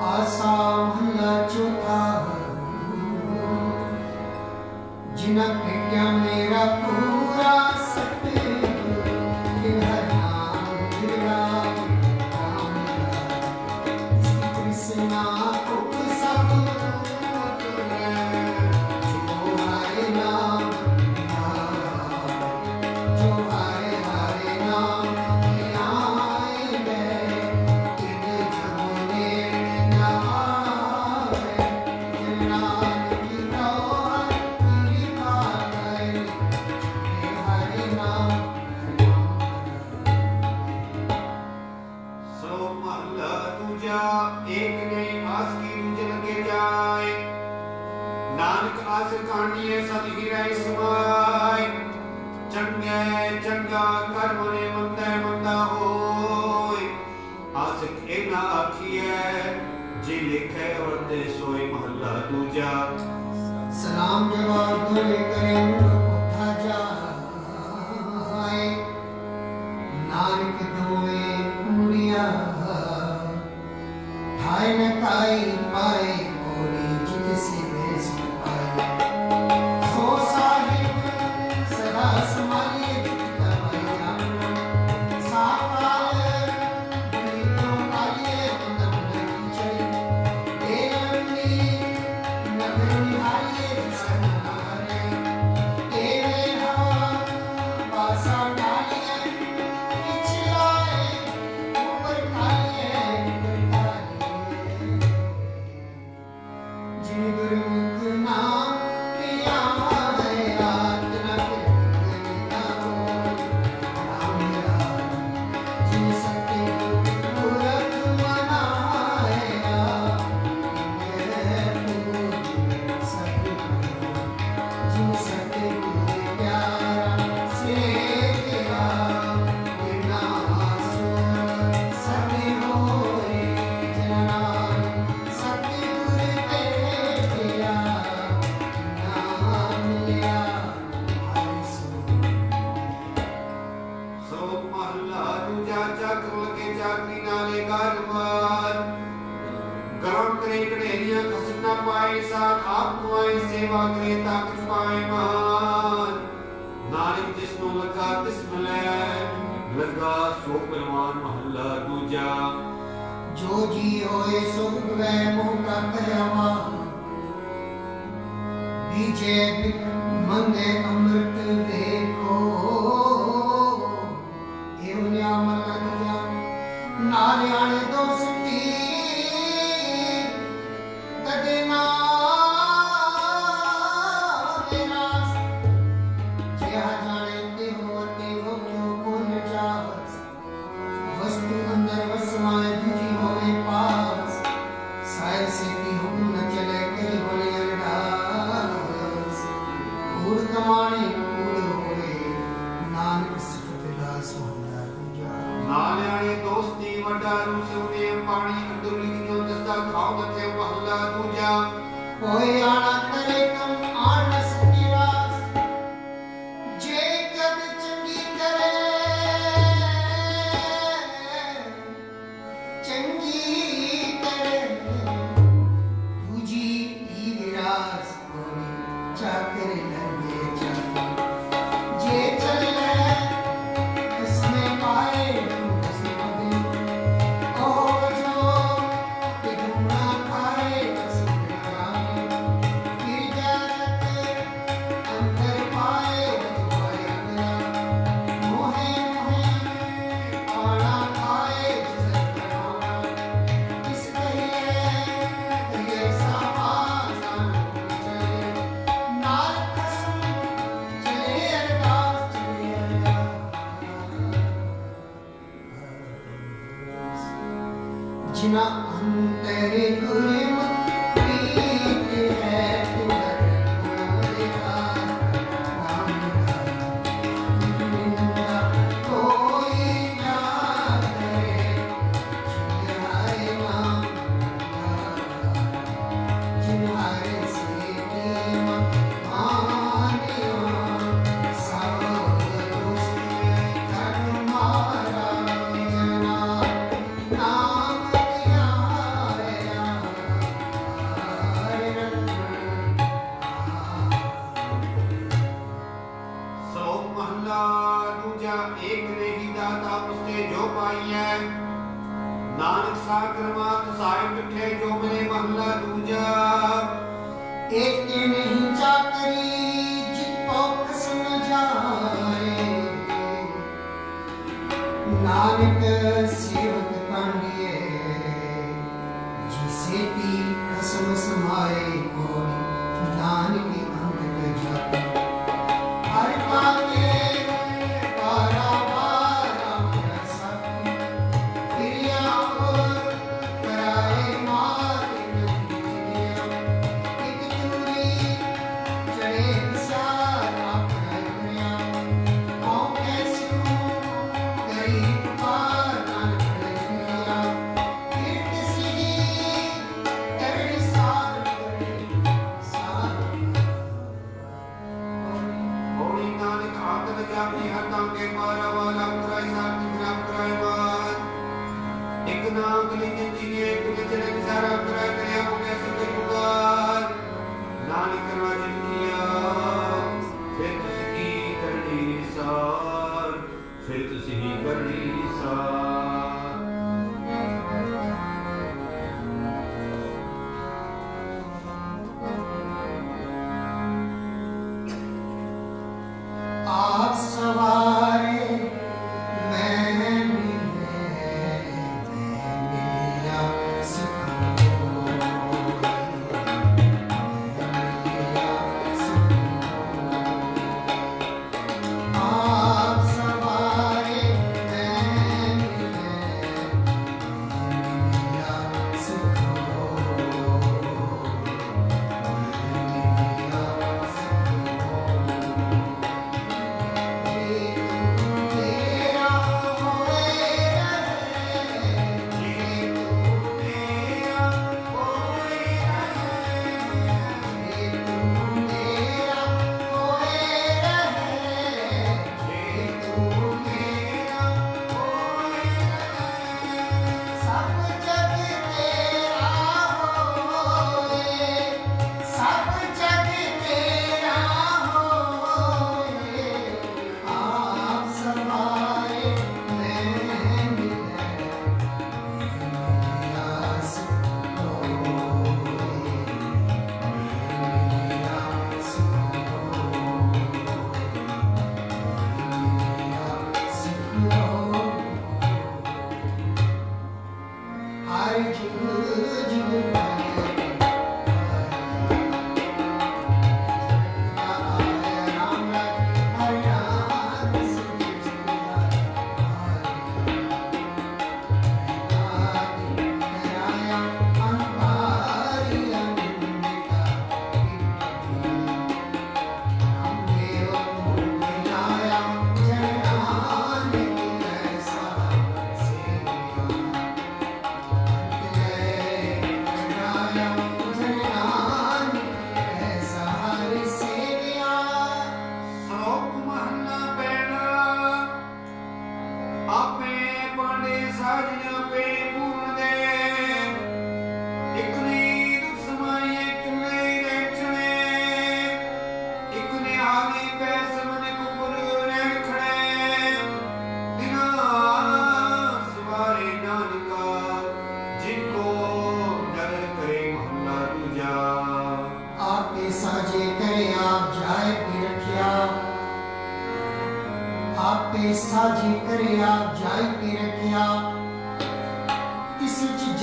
आसा महला चौथा जिना भेटिया मेरा पूरा सत्य हर नाम गिरा कृष्णा को सब जो आए नाम जो आए नाम
चंगा कर्म ने मंदा होय आसिक एना आखिए जी लिखे और दे सोई महला दूजा
सलाम जवाब धोले करे उठा जाए नानक दोए कुड़िया ठाए न काई पाए कोरी जित से भेस पाए सो साहिब सदा समालिए
ए काम करे कड़ेरियां खसक ना पाए साथ आप कुआई सेवा करे ताकत पाए महान नानक जिसनो लगा तिस मिले लगा सो परवान महला दूजा
जो जी होए सो वे मोह का कहवा बीजे बिक मंगे अमृत देखो एवं न्यामल दिया नारियाणे दोस्ती कदे ना तेरा जिया जाने ते होते हो क्यों कौन चाहत वस्तु अंदर वसवाए दूजी होवे पास साय से की हुक्म न चले कहीं बने अरदास कूड़ कमाने कूड़ होवे नानक सिफत दास होना दूजा
नालियाने दोस्ती वडारू सुने पानी अंदर लिखियो दस्ता खाओ मथे महला दूजा
कोई आना करे कम आन सकीरास जे कद चंगी करे चंगी करे तुझी ई विरास कोई चाकर लगे चाकर जे चले उसमें पाए उसमें पदे ओ जो तिगुना पाए उसमें रामे फिर जाते अंदर पाए पाए अंदर मोहे मोहे आना पाए जिसे बनाना किस कहिए सामान चले नाल कसम चले अरदास चले अरदास जिना अंतरे गुरमुख प्रीत है तुम्हारे नाम निंदा कोई ना करे जिन्हारे नाम जिन्हारे से प्रेम मानियो सब दोस्ती कर मारा जना नाम दिया
सौ महला दूजा एक ने ही दाता मुझसे जो पाई है नानक सा करमात साए मिठे जो मिले महला दूजा
एक नहीं चाकरी जितो खसम जाए नानक सेवक कांडिए जिसे ती खसम समाए कोई नानक अंत जाए हर पाके पारा पारा मेरा साथी फिर और कराए मारे नदिया एक दूरी चढ़े सारा प्रया औ कैसू गई पारा नदिया फिर किसी करड़ी सार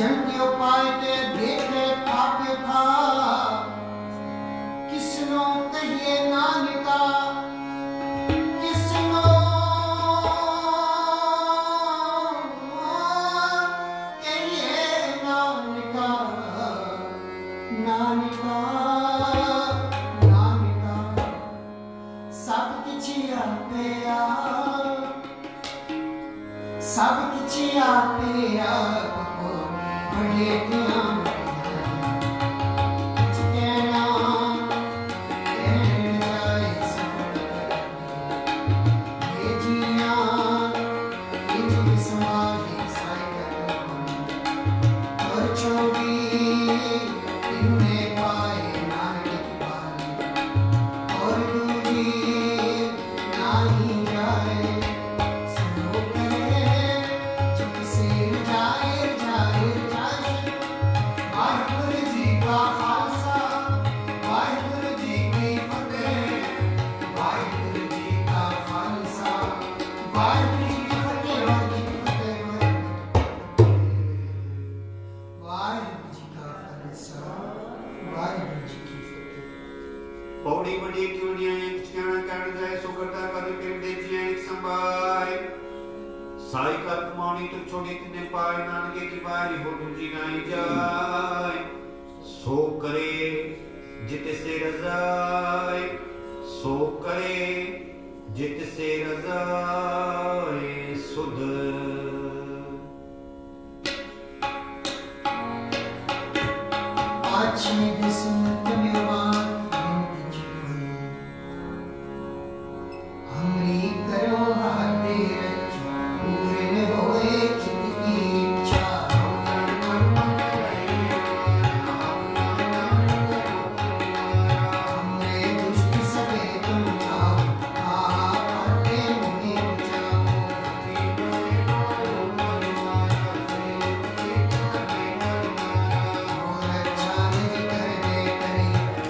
जनत्यो पाए के देखे पाप्य था किसनो कहिए नानका किसनो कहिए नानका नानका नानका सब किछि आपे सब किछि आपे आप को बड़े ध्यान
पौड़ी बड़ी क्योंडियां एक चना कर जाए सो करता कर के देजियां एक संभाय साई का कमानी तो छोड़ी तने पाए नानके की बारी हो दूजी नाई जाए सो करे जित से रजाए सो करे जित से रजाए सुध
अच्छे दिसमत मेवान हमरी करो हाथे पूर्ण होए चित की इच्छा हमरे दुष्ट सबे तुम जाओ आते मुनि जाओ और अच्छा निज कर दे करे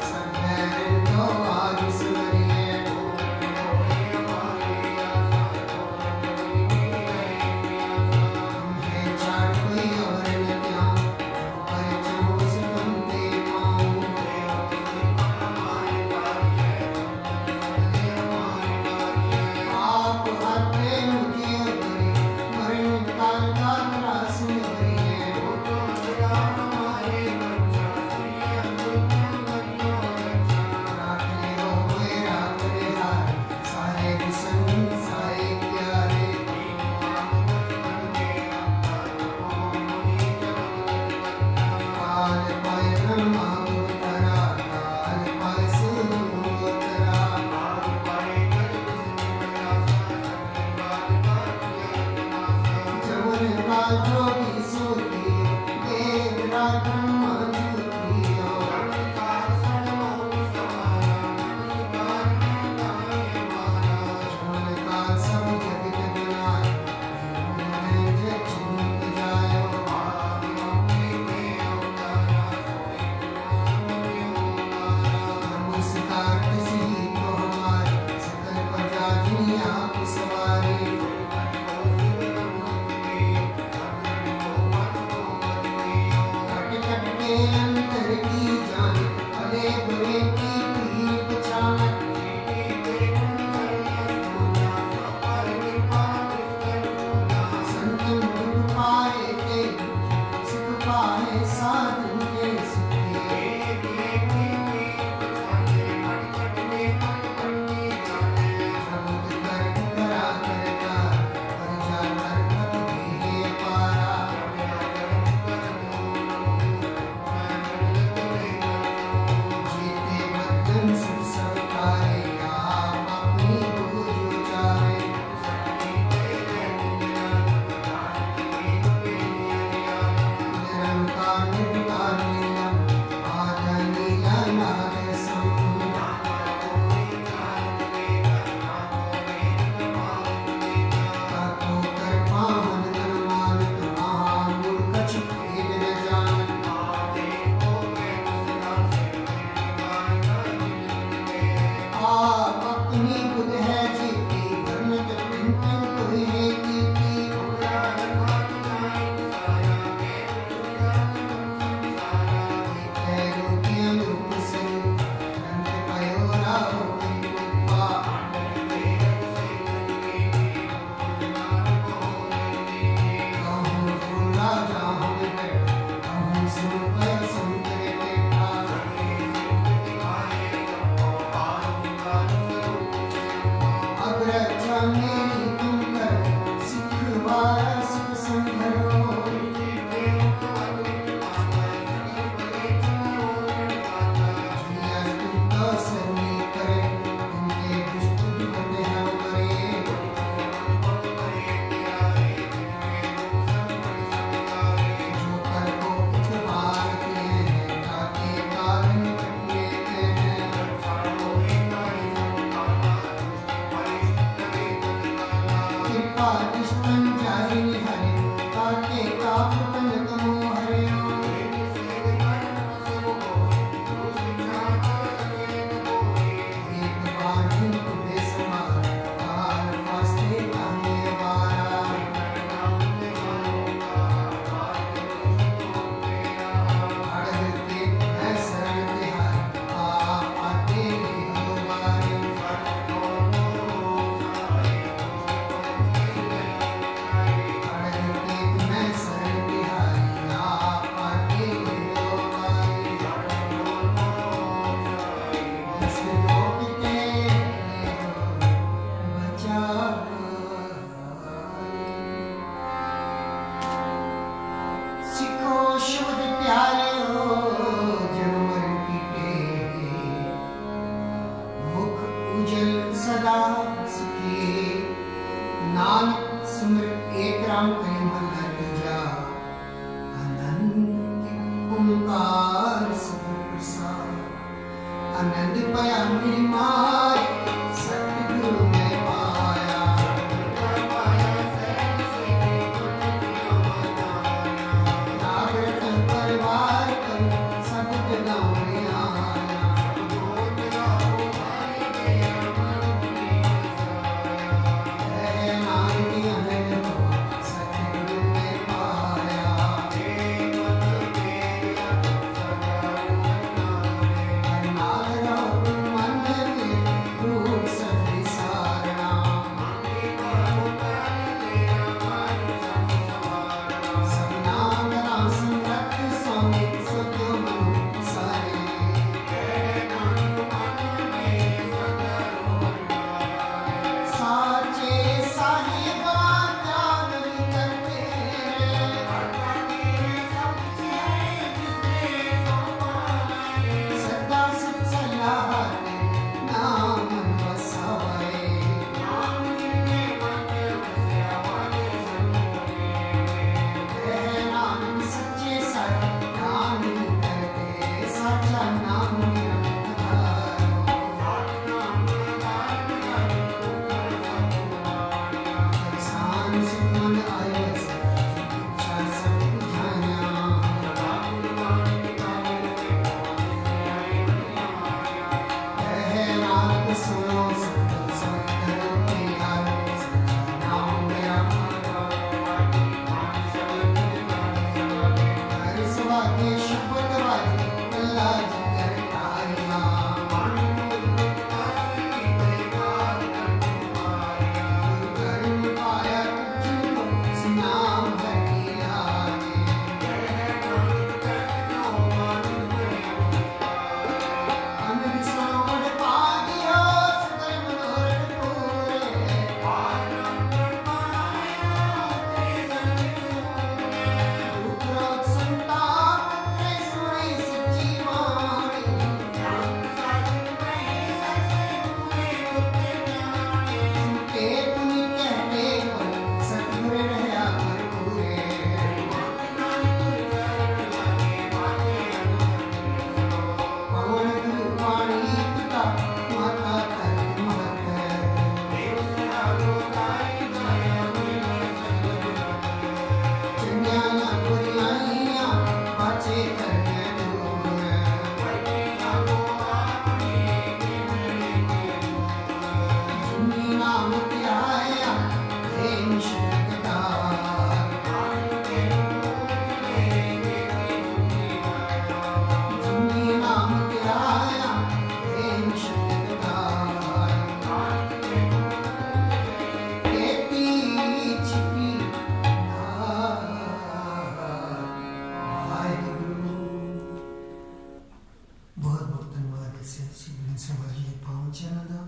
समाजी पहुंचना दा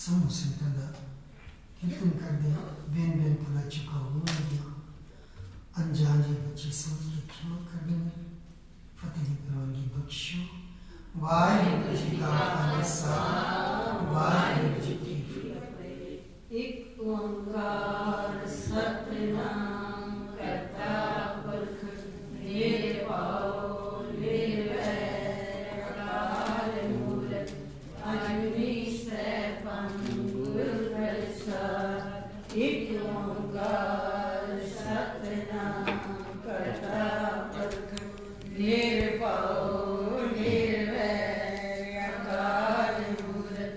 समूह संतदा कीर्तन कर दे बेन बेन पुला चुका हुआ दिया अनजान जी बच्ची समझ के क्षमा कर दे फतेह की परवानगी बख्शो वाहिगुरु जी का खालसा वाहिगुरु जी की
एक ओंकार सतनाम करता पुरख निर्भव निर्वैर अकाल मूरत अजूनी सैभं गुर प्रसाद एक ओंकार सतनाम करता पुरख निर्भव निर्वैर अकाल मूरत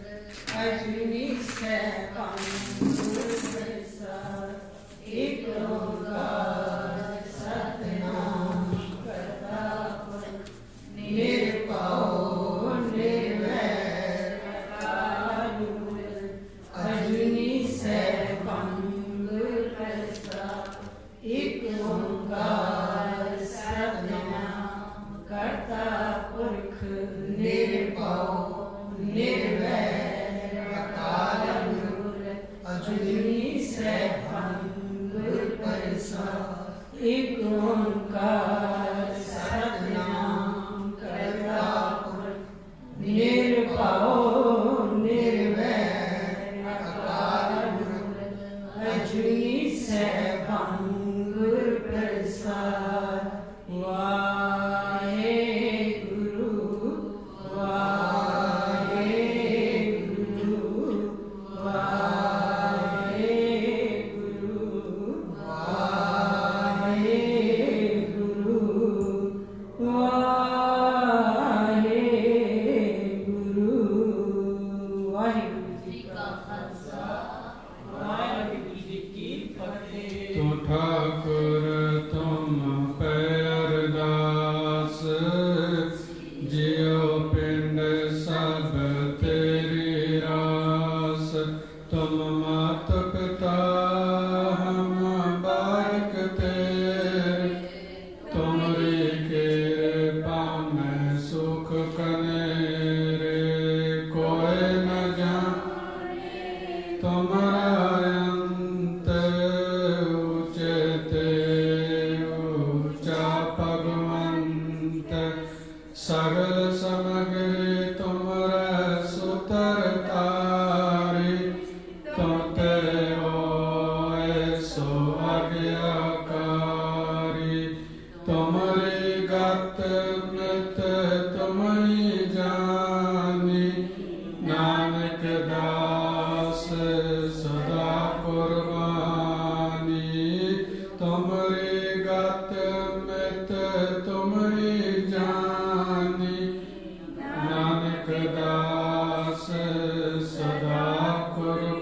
अजूनी सैभं गुर प्रसाद एक ओंकार सतनाम करता पुरख निर्भव निर्वैर अकाल मूरत अजूनी सैभं गुर प्रसाद एक ओंकार सतनाम करता पुरख निर्भव निर्वैर अकाल मूरत अजूनी सैभं गुर प्रसाद एक ओंकार सतनाम करता पुरख निर्भव निर्वैर अकाल मूरत अजूनी सैभं गुर प्रसाद वाहेगुरु वाहेगुरु वाहेगुरु वाहेगुरु वाहेगुरु वाहिगुरु जी का खालसा वाहिगुरु जी की फतेह।
तो ठाकुर तुम पे अरदास जियो पिंड सब तेरी रास तुम मात पिता हम बारिक तेरे तुमरी कृपा में सुख कनेरे कोई न जाने तुम्हारा अंत ऊंचे ऊंचा भगवंत सगल समग्री तुमरा सुतर तारी तुमते होए सो आज्ञाकारी तुमरी गत मित तुम्ही जानी नानक दास सदा कुर्बानी तुमरी गत मित तुम्ही जानी नानक दास सदा कुर्बानी।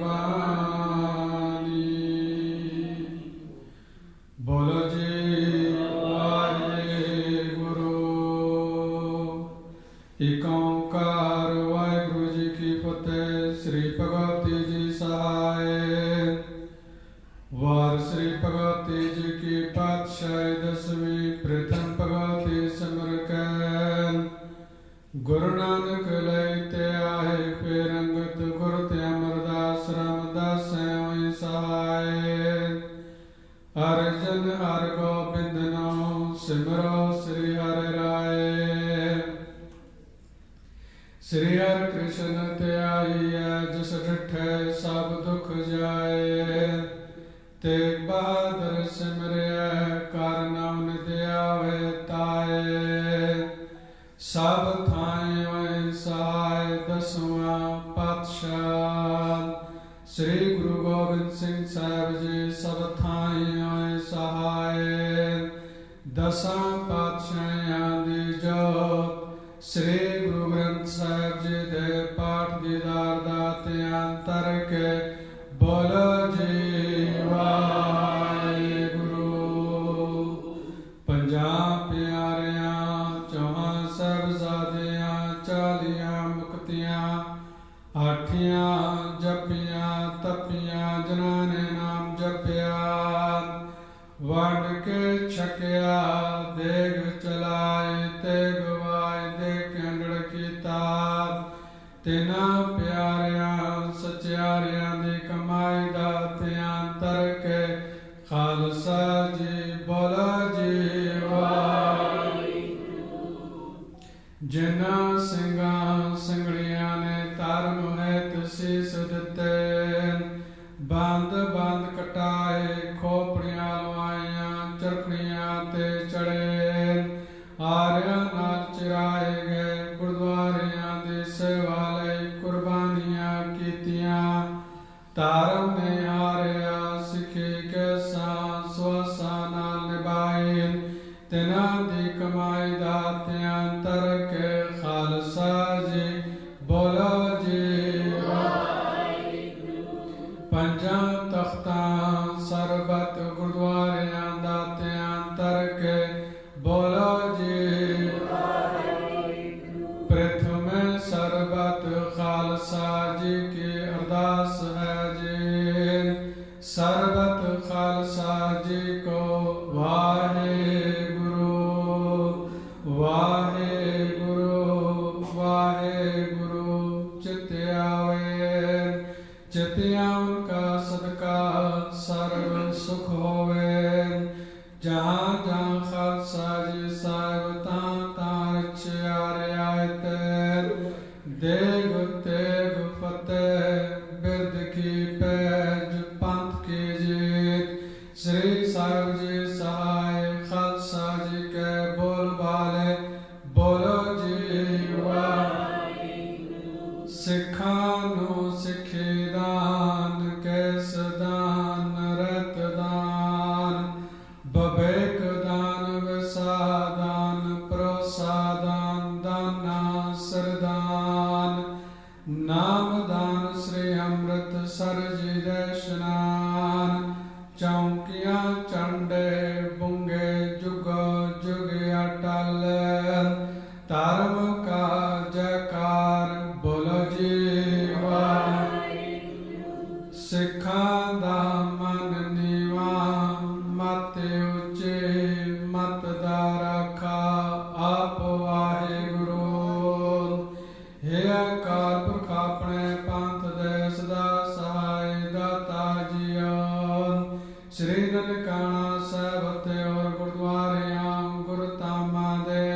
बोलो जी वाहेगुरु एक ओंकार वाहिगुरु जी की फतेह। श्री भगवती जी सहाय वार श्री भगवती जी की पातशाही दसवीं प्रथम भगवती सिमर कैन गुरु नानक लैते आए फिर अंगत गुरु ते अमरदास रामदास होई सहाय अर्जन हर गोबिंद नाम सिमरो श्री हरि राय श्री हरि कृष्ण ते आई है जिस डिठे सब दुख जाए तेग बहादुर सिमरिया कर नाम निधि आवे ताए सब थाए होए सहाय दसवां पातशाह श्री गुरु गोबिंद सिंह साहब जी सब थाए होए सहाय दसां पातशाहां दी जोत श्री गुरु ग्रंथ साहिब जी दे पाठ दीदार दाते अंतर के बोलो जी वाहेगुरु। पंजाब प्यारियां चौहां साहिबजादियां चालियां मुक्तियां आठियां जपियां तपियां जनाने नाम जपिया वंड के छकिया देग चलाए ते गवाए दे कंडड़ की ताब ਤਿਨਾ ਪਿਆਰਿਆਂ ਸਚਿਆਰਿਆਂ ਦੀ ਕਮਾਈ ਦਾ ਧਿਆਨ ਕੇ ਖਾਲਸਾ ਜੀ ਬੋਲਾ ਜੀ ਵਾਹਿਗੁਰੂ। ਜਿਨ੍ਹਾਂ ਸਿੰਘਾਂ ਸਿੰਘੜੀਆਂ ਨੇ ਧਰਮ ਹੈਤ ਸੀਸ ਦਿੱਤੇ, ਬੰਦ ਬੰਦ ਕਟਾਏ, ਖੋਪੜੀਆਂ ਲਵਾਈਆਂ, ਚਰਖੜੀਆਂ ਤੇ ਚੜੇ, ਆਰਿਆਂ ਨਾਲ ਚਿਰਾਏ ਗਏ, ਗੁਰਦੁਆਰਿਆਂ ਦੀ ਸੇਵਾ ਲਈ ਕੁਰਬਾਨੀਆਂ ਕੀਤੀਆਂ, ਧਰਮ ਨੇ ਹਾਰਿਆ, ਸਿੱਖੀ ਕੇ ਸਵਾਸਾਂ ਨਾਲ ਨਿਭਾਈ, ਤਿਨਾਂ ਦੀ ਕਮਾਈ ਦਾ ਧਿਆਨ ਕੇ ਖਾਲਸਾ ਜੀ ਬੋਲੋ ਜੀ ਵਾਹਿਗੁਰੂ। ਪੰਜਾਂ ਤਖਤਾਂ ਸਰਬਤ ਗੁਰਦੁਆਰਿਆਂ ਦਾ ਧਿਆਨ ਕੇ ਬੋਲੋ ਜੀ ਵਾਹਿਗੁਰੂ। ਪ੍ਰਥਮੇ ਸਰਬਤ ਖਾਲਸਾ ਜੀ ਕੀ ਅਰਦਾਸ ਹੈ ਜੀ, ਸਰਬਤ ਖਾਲਸਾ ਜੀ ਕੋ ਵਾਹਿਗੁਰੂ ਵਾਹਿਗੁਰੂ ਵਾਹਿਗੁਰੂ। ਚਿਤ ਆਵੇ ਚਿਤਿਆਂ ਕਾ ਸਦਕਾ ਸਰਬ ਸੁਖ ਹੋਵੇ, ਜਹਾਂ ਜਹਾਂ ਖਾਲਸਾ ਜੀ ਸਾਹਿਬ ਤਾਂ ਰਚਿਆ ਰਿਆਇਤ, ਦੇਗ ਤੇਗ ਫਤਿਹ ਬਿਰਦ ਕੀ ਪੈਜ ਪੰਥ ਕੀ ਜੀਤ, ਸ੍ਰੀ ਸਾਹਿਬ ਜੀ ਸਹਾਇ ਖਾਲਸਾ ਜੀ ਕੇ ਬੋਲ ਬਾਲੇ ਬੋਲੋ ਜੀ ਵਾਹਿਗੁਰੂ। ਸਿੱਖਾਂ ਨੂੰ ਸਿੱਖੀ ਦਾਨ, ਕੇਸ ਦਾਨ, ਰਤ ਦਾਨ, ਬਬੇਕ ਦਾਨ, ਵਿਸਾਦਾਨ, ਪ੍ਰਸਾਦਾਨ, ਦਾਨਾ ਸਰਦਾਨ, ਨਾਮਦਾਨ, ਸ੍ਰੀ ਅੰਮ੍ਰਿਤਸਰ ਜੀ ਦੇ ਇਸ਼ਨਾਨ, ਚੌਂਕੀਆਂ ਚੰਡੇ ਬੁੰਗੇ ਜੁਗ ਜੁਗ ਅਟਲ, ਧਰਮ ਕਾ ਜੈਕਾਰ ਬੋਲੋ ਜੀ ਵਾਹਿਗੁਰੂ। ਸਿੱਖਾਂ ਦਾ ਮਨ ਨੀਵਾ, ਮਤ ਉੱਚੇ, ਮਤ ਦਾ ਰਾਖਾ ਆਪ ਵਾਹਿਗੁਰੂ। ਹੇ ਅਕਾਲ ਪੁਰਖ ਆਪਣੇ ਪੰਥ ਦੇ ਸਦਾ ਸਹਾਇ ਦਾਤਾ ਜੀਓ, ਸ੍ਰੀ ਨਨਕਾਣਾ ਸਾਹਿਬ ਤੇ ਔਰ ਗੁਰਦੁਆਰਿਆਂ ਗੁਰਧਾਮਾਂ ਦੇ,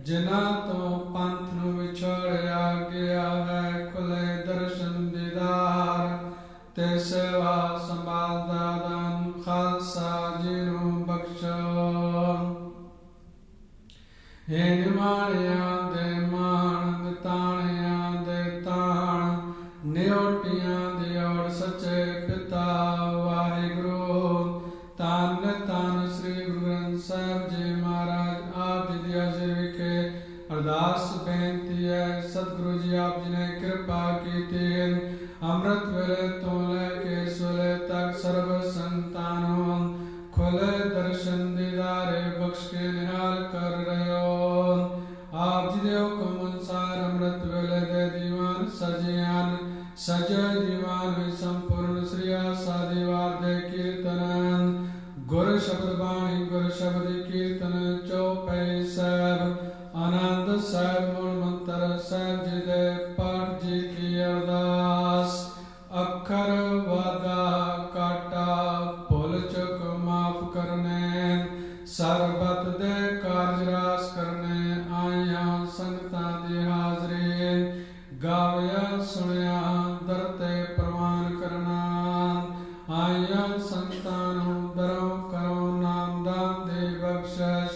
ਜਿਨ੍ਹਾਂ ਤੋਂ ਪੰਥ ਨੂੰ ਵਿਛੋੜਿਆ ਗਿਆ ਹੈ, ਖੁੱਲੇ ਦਰਸ਼ਨ ਦੀਦਾਰ ਤੇ ਸੇਵਾ ਸੰਭਾਲ ਦਾ ਦਾਨ ਖਾਲਸਾ ਜੀ ਨੂੰ ਬਖਸ਼ੋ। ਇਹ ਨਿਮਾਣਿਆਂ ਦੇ ਮਾਣ, ਨਿਤਾਣਿਆਂ ਦੇ ਤਾਣ, ਨਿਓਟੀਆਂ ਦੀ ਔੜ ਸੱਚੇ ਪਿਤਾ ਵਾਹਿਗੁਰੂ। ਧੰਨ ਧੰਨ ਸ੍ਰੀ ਗੁਰੂ ਗ੍ਰੰਥ ਸਾਹਿਬ ਜੀ ਮਹਾਰਾਜ ਆਪ ਜੀ ਦੀ ਹਾਜ਼ਰੀ ਵਿਖੇ ਅਰਦਾਸ ਬੇਨਤੀ ਹੈ, ਸਤਿਗੁਰੂ ਜੀ ਆਪ ਜੀ ਨੇ ਕਿਰਪਾ ਕੀਤੀ, ਅੰਮ੍ਰਿਤ ਵੇਲੇ ਤੋਂ ਲੈ ਕੇ ਇਸ ਵੇਲੇ ਤੱਕ ਸਰਬ ਸੰਤਾਂ ਨੂੰ ਖੁੱਲੇ ਦਰਸ਼ਨ ਦੀਦਾਰੇ ਬਖਸ਼ ਕੇ ਨਿਹਾਲ ਕਰ ਰਹੇ ਹੋ। ਆਪ ਜੀ ਦੇ ਹੁਕਮ ਅਨੁਸਾਰ ਅੰਮ੍ਰਿਤ ਵੇਲੇ ਦੇ ਦੀਵਾਨ ਸਜੇ ਹਨ, ਸਜੇ ਦੀਵਾਨ ਵਿੱਚ ਸੰਪੂਰਨ ਸ੍ਰੀ ਆਸਾਦੀ ਵਾਰ ਦੇ ਕੀਰਤਨ, ਗੁਰ ਸ਼ਬਦ ਬਾਣੀ, ਗੁਰ ਸ਼ਬਦ ਕੀਰਤਨ, ਚੌਪਈ ਸਾਹਿਬ, ਆਨੰਦ ਸਾਹਿਬ, ਮੂਲ ਮੰਤਰ ਸਾਹਿਬ ਜੀ ਦੇ ਪਾਠ ਜੀ ਕੀ ਅਰਦਾਸ। ਅੱਖਰ ਵਾਦਾ ਕਾਟਾ ਭੁੱਲ ਚੁੱਕ ਮਾਫ ਕਰਨੇ, ਸਰਬਤ ਦੇ ਕਾਰਜ ਰਾਸ ਕਰਨੇ, ਆਈਆਂ ਸੰਗਤਾਂ ਦੀ ਹਾਜ਼ਰੀ, ਗਾਵਿਆ ਸੁਣਿਆ ਦਰ ਤੇ ਪ੍ਰਵਾਨ ਕਰਨਾ, ਆਈਆਂ ਸੰਗਤਾਂ ਨੂੰ ਦਰੋਂ ਕਰੋ ਨਾਮਦਾਨ ਦੀ ਬਖਸ਼ਿਸ਼,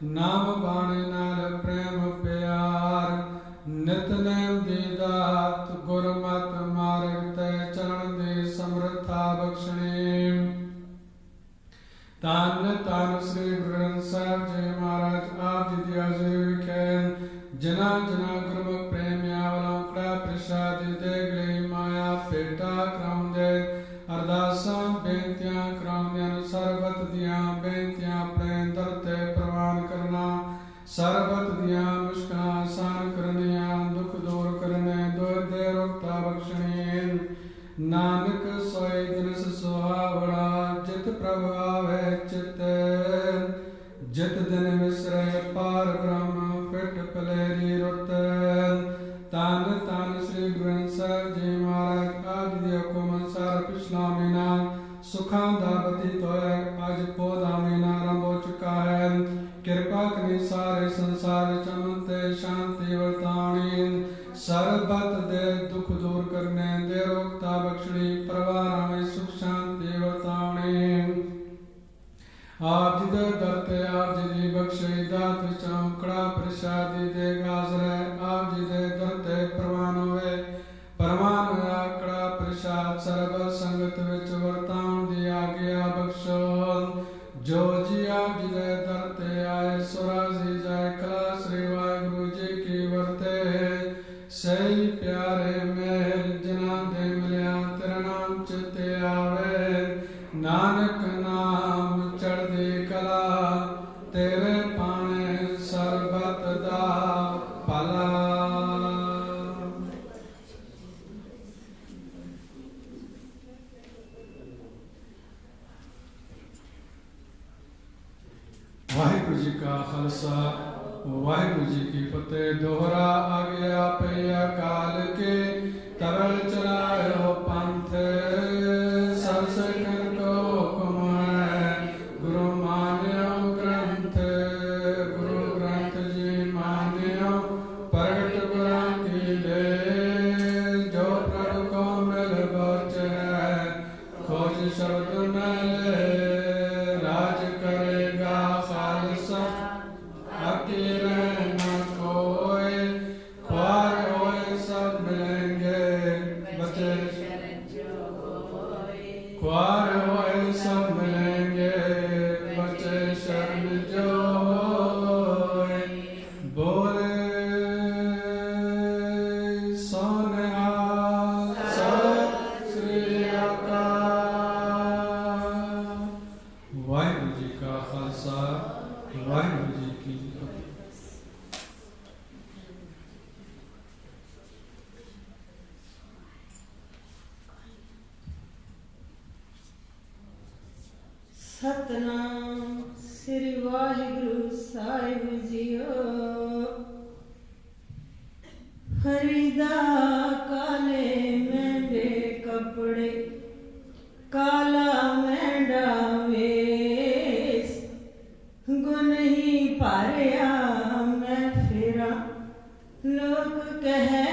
ਨਾਮ ਬਾਣੀ ਨਾਲ ਪ੍ਰੇਮ ਪਿਆਰ, ਨਿਤਨੇਮ ਦੀ ਦਾਤ, ਗੁਰਮਤਿ ਮਾਰਗ ਤੇ ਚਲਣ ਦੀ ਸਮਰੱਥਾ ਬਖਸ਼ਣੀ। ਧੰਨ ਧੰਨ ਸ੍ਰੀ ਗੁਰੂ ਗ੍ਰੰਥ ਸਾਹਿਬ ਜੀ ਮਹਾਰਾਜ ਆਪ ਜੀ ਦੀ ਹਾਜ਼ਰੀ ਵਿਖੇ, ਜਿਨ੍ਹਾਂ ਜਿਨ੍ਹਾਂ ਗੁਰਮੁਖ ਪ੍ਰੇਮੀਆਂ ਵੱਲੋਂ ਕੜਾ ਪ੍ਰਸ਼ਾਦਿ ਦੇਗ ਲਈ ਮਾਇਆ ਭੇਟਾ ਕਰਾਉਂਦੇ, ਅਰਦਾਸਾਂ ਬੇਨਤੀਆਂ ਕਰਾਉਂਦਿਆਂ ਨੂੰ ਸਰਬਤ ਦੀਆਂ ਬੇਨਤੀਆਂ ਆਪਣੇ ਦਰ ਤੇ ਪ੍ਰਵਾਨ ਕਰਨਾ, ਸਰਬਤ ਦੀਆਂ ਮੁਸ਼ਕਲਾਂ ਆਸਾਨ ਕਰਨੀਆਂ, ਦੁੱਖ ਦੂਰ ਕਰਨੇ, ਦੁੱਖ ਦੇ ਰੋਗਤਾ ਬਖਸ਼ਣੀ। ਨਾਨਕ ਸੋਈ ਦਿਨਸ ਸੁਹਾਵਣਾ, ਜਿਤ ਪ੍ਰਭ ਆਵੇ ਚਿਤ, ਜਿਤ ਦਿਨ ਵਿਸਰੇ ਪਾਰ ਬ੍ਰਹਮ ਫਿਟ ਪਲੇਰੀ ਰੁੱਤ, तान तान श्री ग्रंथ साहिब जी महाराज आदि को मनसार पिछला महीना सुखा दावती तो आज पौधा महीना आरंभ हो चुका है। कृपा करी सारे संसार चमनते शांति वर्तावनी सर्वत दे दुख दूर करने दे रोगता बख्शड़ी परिवार में सुख शांति वर्तावनी आप जी दे दरते आप जी दी बख्शे दात विचां कड़ा प्रसादी दे गाजरे आप जी दे दरते प्रवान होवे परमान होया कड़ा प्रसाद सर्व संगत विच वर्तान दी आज्ञा बख्शो जो जी आप जी दे दरते आए सुराजी जाए कला श्री वाहिगुरु जी की वर्ते सही प्यारे महल जना दे मिलिया तेरा नाम चिते आवे नानक नाम चढ़दी कला तेरे पाने सरबत दा भला। वाहिगुरु जी का खालसा वाहिगुरु जी की फतेह। दोहरा आ गया पैया काल के तरल चलाए हो पंथ सब सकल को हुक्म है गुरु मान्यो ग्रंथ गुरु ग्रंथ जी मान्यो प्रगट गुरां की ले जो प्रभु को मिल बच है खोज शब्द में ले राज करेगा खालसा अकीर न कोई ख्वार होए सब मिलेंगे बचे ख्वार होए सब मिलेंगे बचे शरण जो होए बोले सोनिहाल सत श्री अकाल। वाहिगुरु जी का खालसा वाहिगुरु जी की फतेह।
सतनाम श्री वाहिगुरु साहिब जीओ फरीदा काले मेंढे कपड़े काला मेंढा वेश गुन ही पारिया मैं फिरा लोग कहे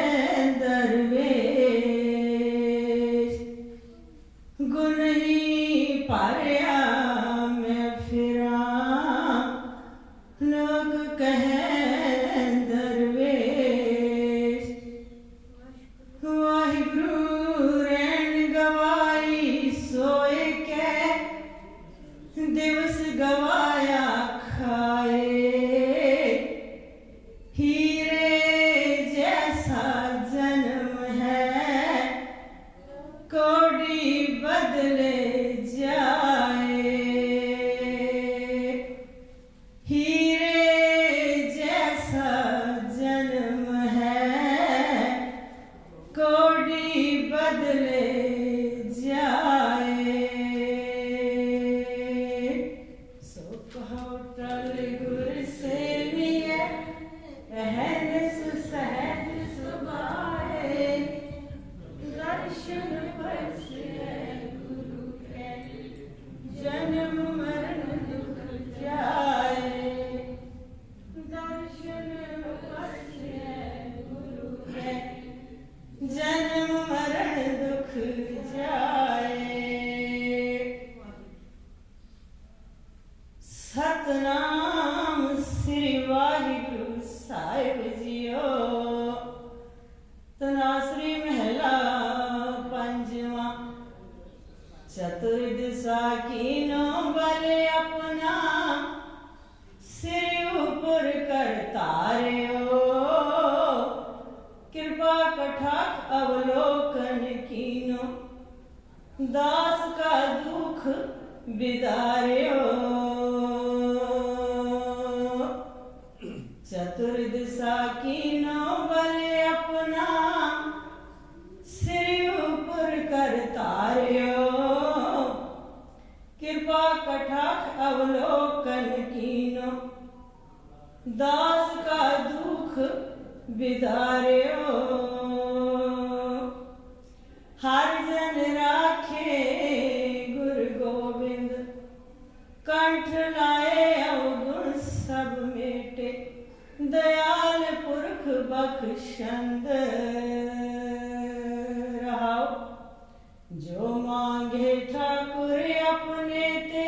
दरवेश गुन ही पारिया मैं फिरा लोग कहे दरवेश वाहिगुरु रैन गवाई सोए के दिवस गवाया खाए हीरे जैसा जन्म है कोड़ी बदले जाए हीरे जैसा जन्म है कोड़ी बदले जाए सो कहो टल गुर से लिए अहन सुसहज सुभाए दर्शन बरसे गुरु के जन्म मरण दुख जाए दर्शन बरसे गुरु के जन्म मरण दुख जाए। सतनाम श्री वाहिगुरु साहिब जीओ तनासरी महला पंजवा चतुर्दिशा कीनो बल अपना सिर ऊपर कर तारियो कृपा कटाक्ष अवलोकन कीनो दास का दुख बिदारियो चतुर्दिशा कीनो बल अपना सिर ऊपर कर तारियो कृपा कटाक्ष अवलोकन कीनो दास का दुख बिदारियो हर जन राखे गुरु गोविंद कंठ लाए अवगुण सब मेटे दयाल पुरख बख्शंद रहाओ जो मांगे ठाकुर अपने ते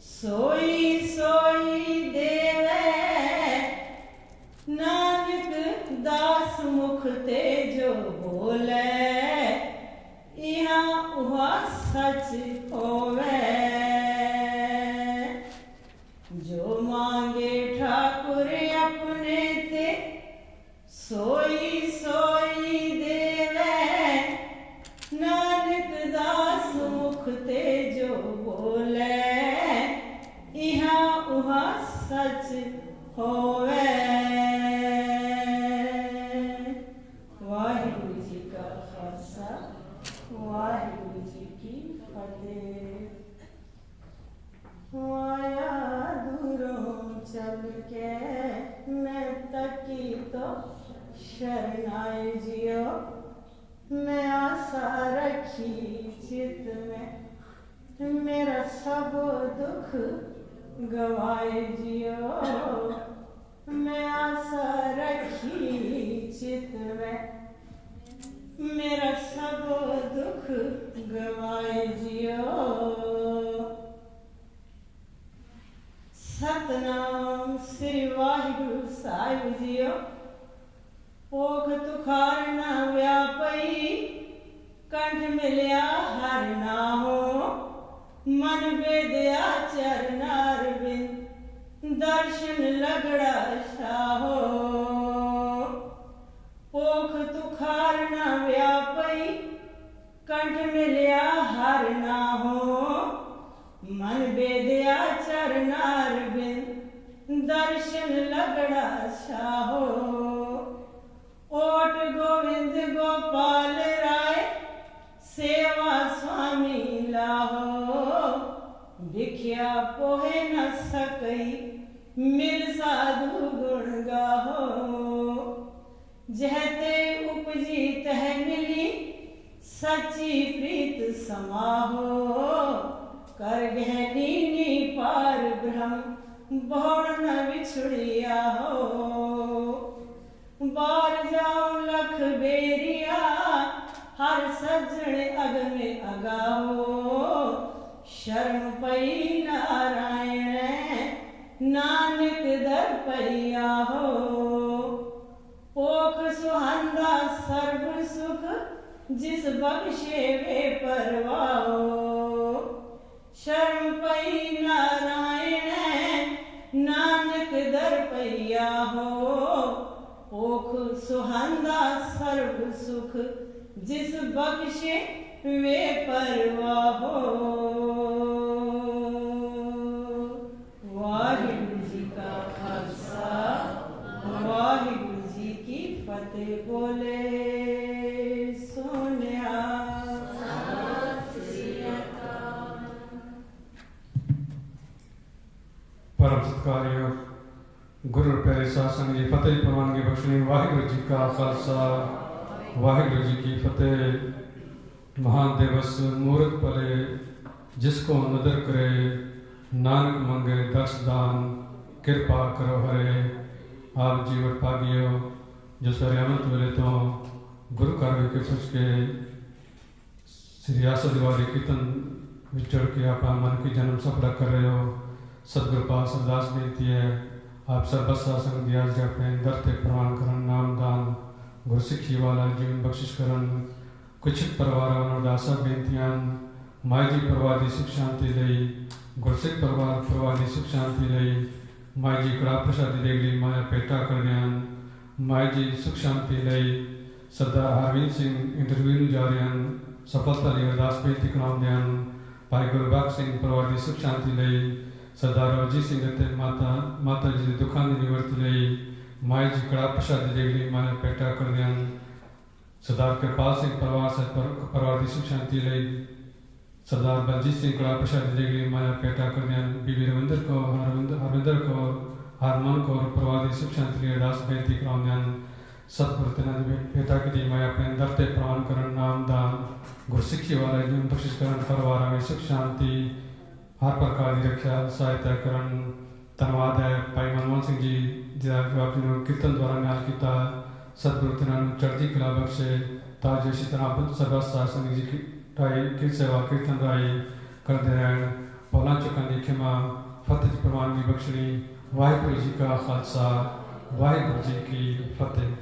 सोई सोई देवे नानक दास मुख ते जो बोले यहाँ उहा सच होवे जो मांगे ठाकुर अपने ते सोई सोई देवे नानक दास मुख ते जो बोले यहाँ उहा सच होवे वाहिगुरु जी का खालसा वाहिगुरु जी की फतेह आया दूरों चल के मैं तकी तो शरणाई जियो मैं आशा रखी चित में मेरा सब दुख गवाए जियो मैं आशा रखी चित में मेरा सब दुख गवाए जियो सतनाम श्री वाहिगुरु साहिब जियो पोख तुखार न व्यापई कंठ मिलिया हर ना हो मन वेदया चरनार बिन दर्शन लगड़ा शाहो पोख तुखार न व्यापई कंठ मिलिया हर ना हो मन वेदया चरनार बिन दर्शन लगड़ा शाहो ओट गोविंद गोपाल राय सेवा स्वामी लाहो भिख्या पोहे न सकई मिल साधु गुण गाहो जहते उपजी तह मिली सच्ची प्रीत समाहो कर गहनी पार ब्रह्म बहुड़ न बिछुड़िया हो बार जाऊं लख बेरिया हर सज्जन अग में अगाओ शरण पई नारायण नानक दर पैया हो पोख सुहंदा सर्व सुख जिस बख्शे वे परवाओ शरण पई नारायण नानक दर पैया हो पोख सुहंदा सर्व सुख जिस बख्शे वे परवाहो वाहिगुरु जी का खालसा वाहिगुरु जी की फतेह बोले सोनिया
परम सत्कार्य गुरु प्यारे शासन जी फतेह प्रवानगी बख्शनी वाहिगुरु जी का खालसा वाहिगुरु जी की फतेह महान दिवस मूर्त पले जिसको नदर करे नानक मंगे दर्श दान कृपा करो हरे आप जीवन पागियो जो सरे अमृत वेले तो गुरु कार्य के पुछ के श्री आसद वाली कीर्तन विचड़ के आप मन की जन्म सफल कर रहे हो सदगुरु पास अरदास बेनती है आप सर्वसा संग दिया अपने दरते प्रवान करन नाम दान गुरु सिक्खी वाला जीवन बख्शिश करन कुछ परिवार उदासा बेनतियां माई जी परिवार की सुख शांति लई गुरसिख परिवार की सुख शांति लई माई जी कड़ा प्रसादी देगली माया पेटा कर दियां माई जी सुख शांति लई सरदार हरवीर सिंह इंटरव्यू जा रहे हैं सफलता लिए अरदास बेनती कराउंदियां भाई गुरबख्श सिंह परिवार की सुख शांति लई सरदार अजीत सिंह ते माता जी दुखां की निवृत्ति लई माई जी कड़ा प्रसादी देगली माया पेटा कर दियां सरदार कृपाल सिंह परिवार की सुख शांति लई सरदार बलजीत सिंह कड़ा प्रसादी देगली माया पेटा कर दियां बीबी रविंदर कौर हरविंदर कौर हरमन कौर परिवार की सुख शांति लिए अरदास बेनती कराउंदियां सतगुरु तिन्हां दे पिता की मैं अपने अंदर ते प्राण करन नाम दान गुरसिक्खी वाला जीवन बख्शिश करन परिवार में सुख शांति हर प्रकार की रक्षा सहायता करन। धन्यवाद है भाई मनमोहन सिंह जी जो अपने कीर्तन द्वारा न्याय किया। सतगुरु तिन्हां नूं चढ़दी कला बख्शे तां जो इसी तरह सरबत साध संगत जी की सेवा कीर्तन राही करते रहन। भुलां चुकां दी खिमा फतेह दी प्रवानगी बख्शणी। वाहिगुरू जी का खालसा वाहिगुरू जी की फतेह।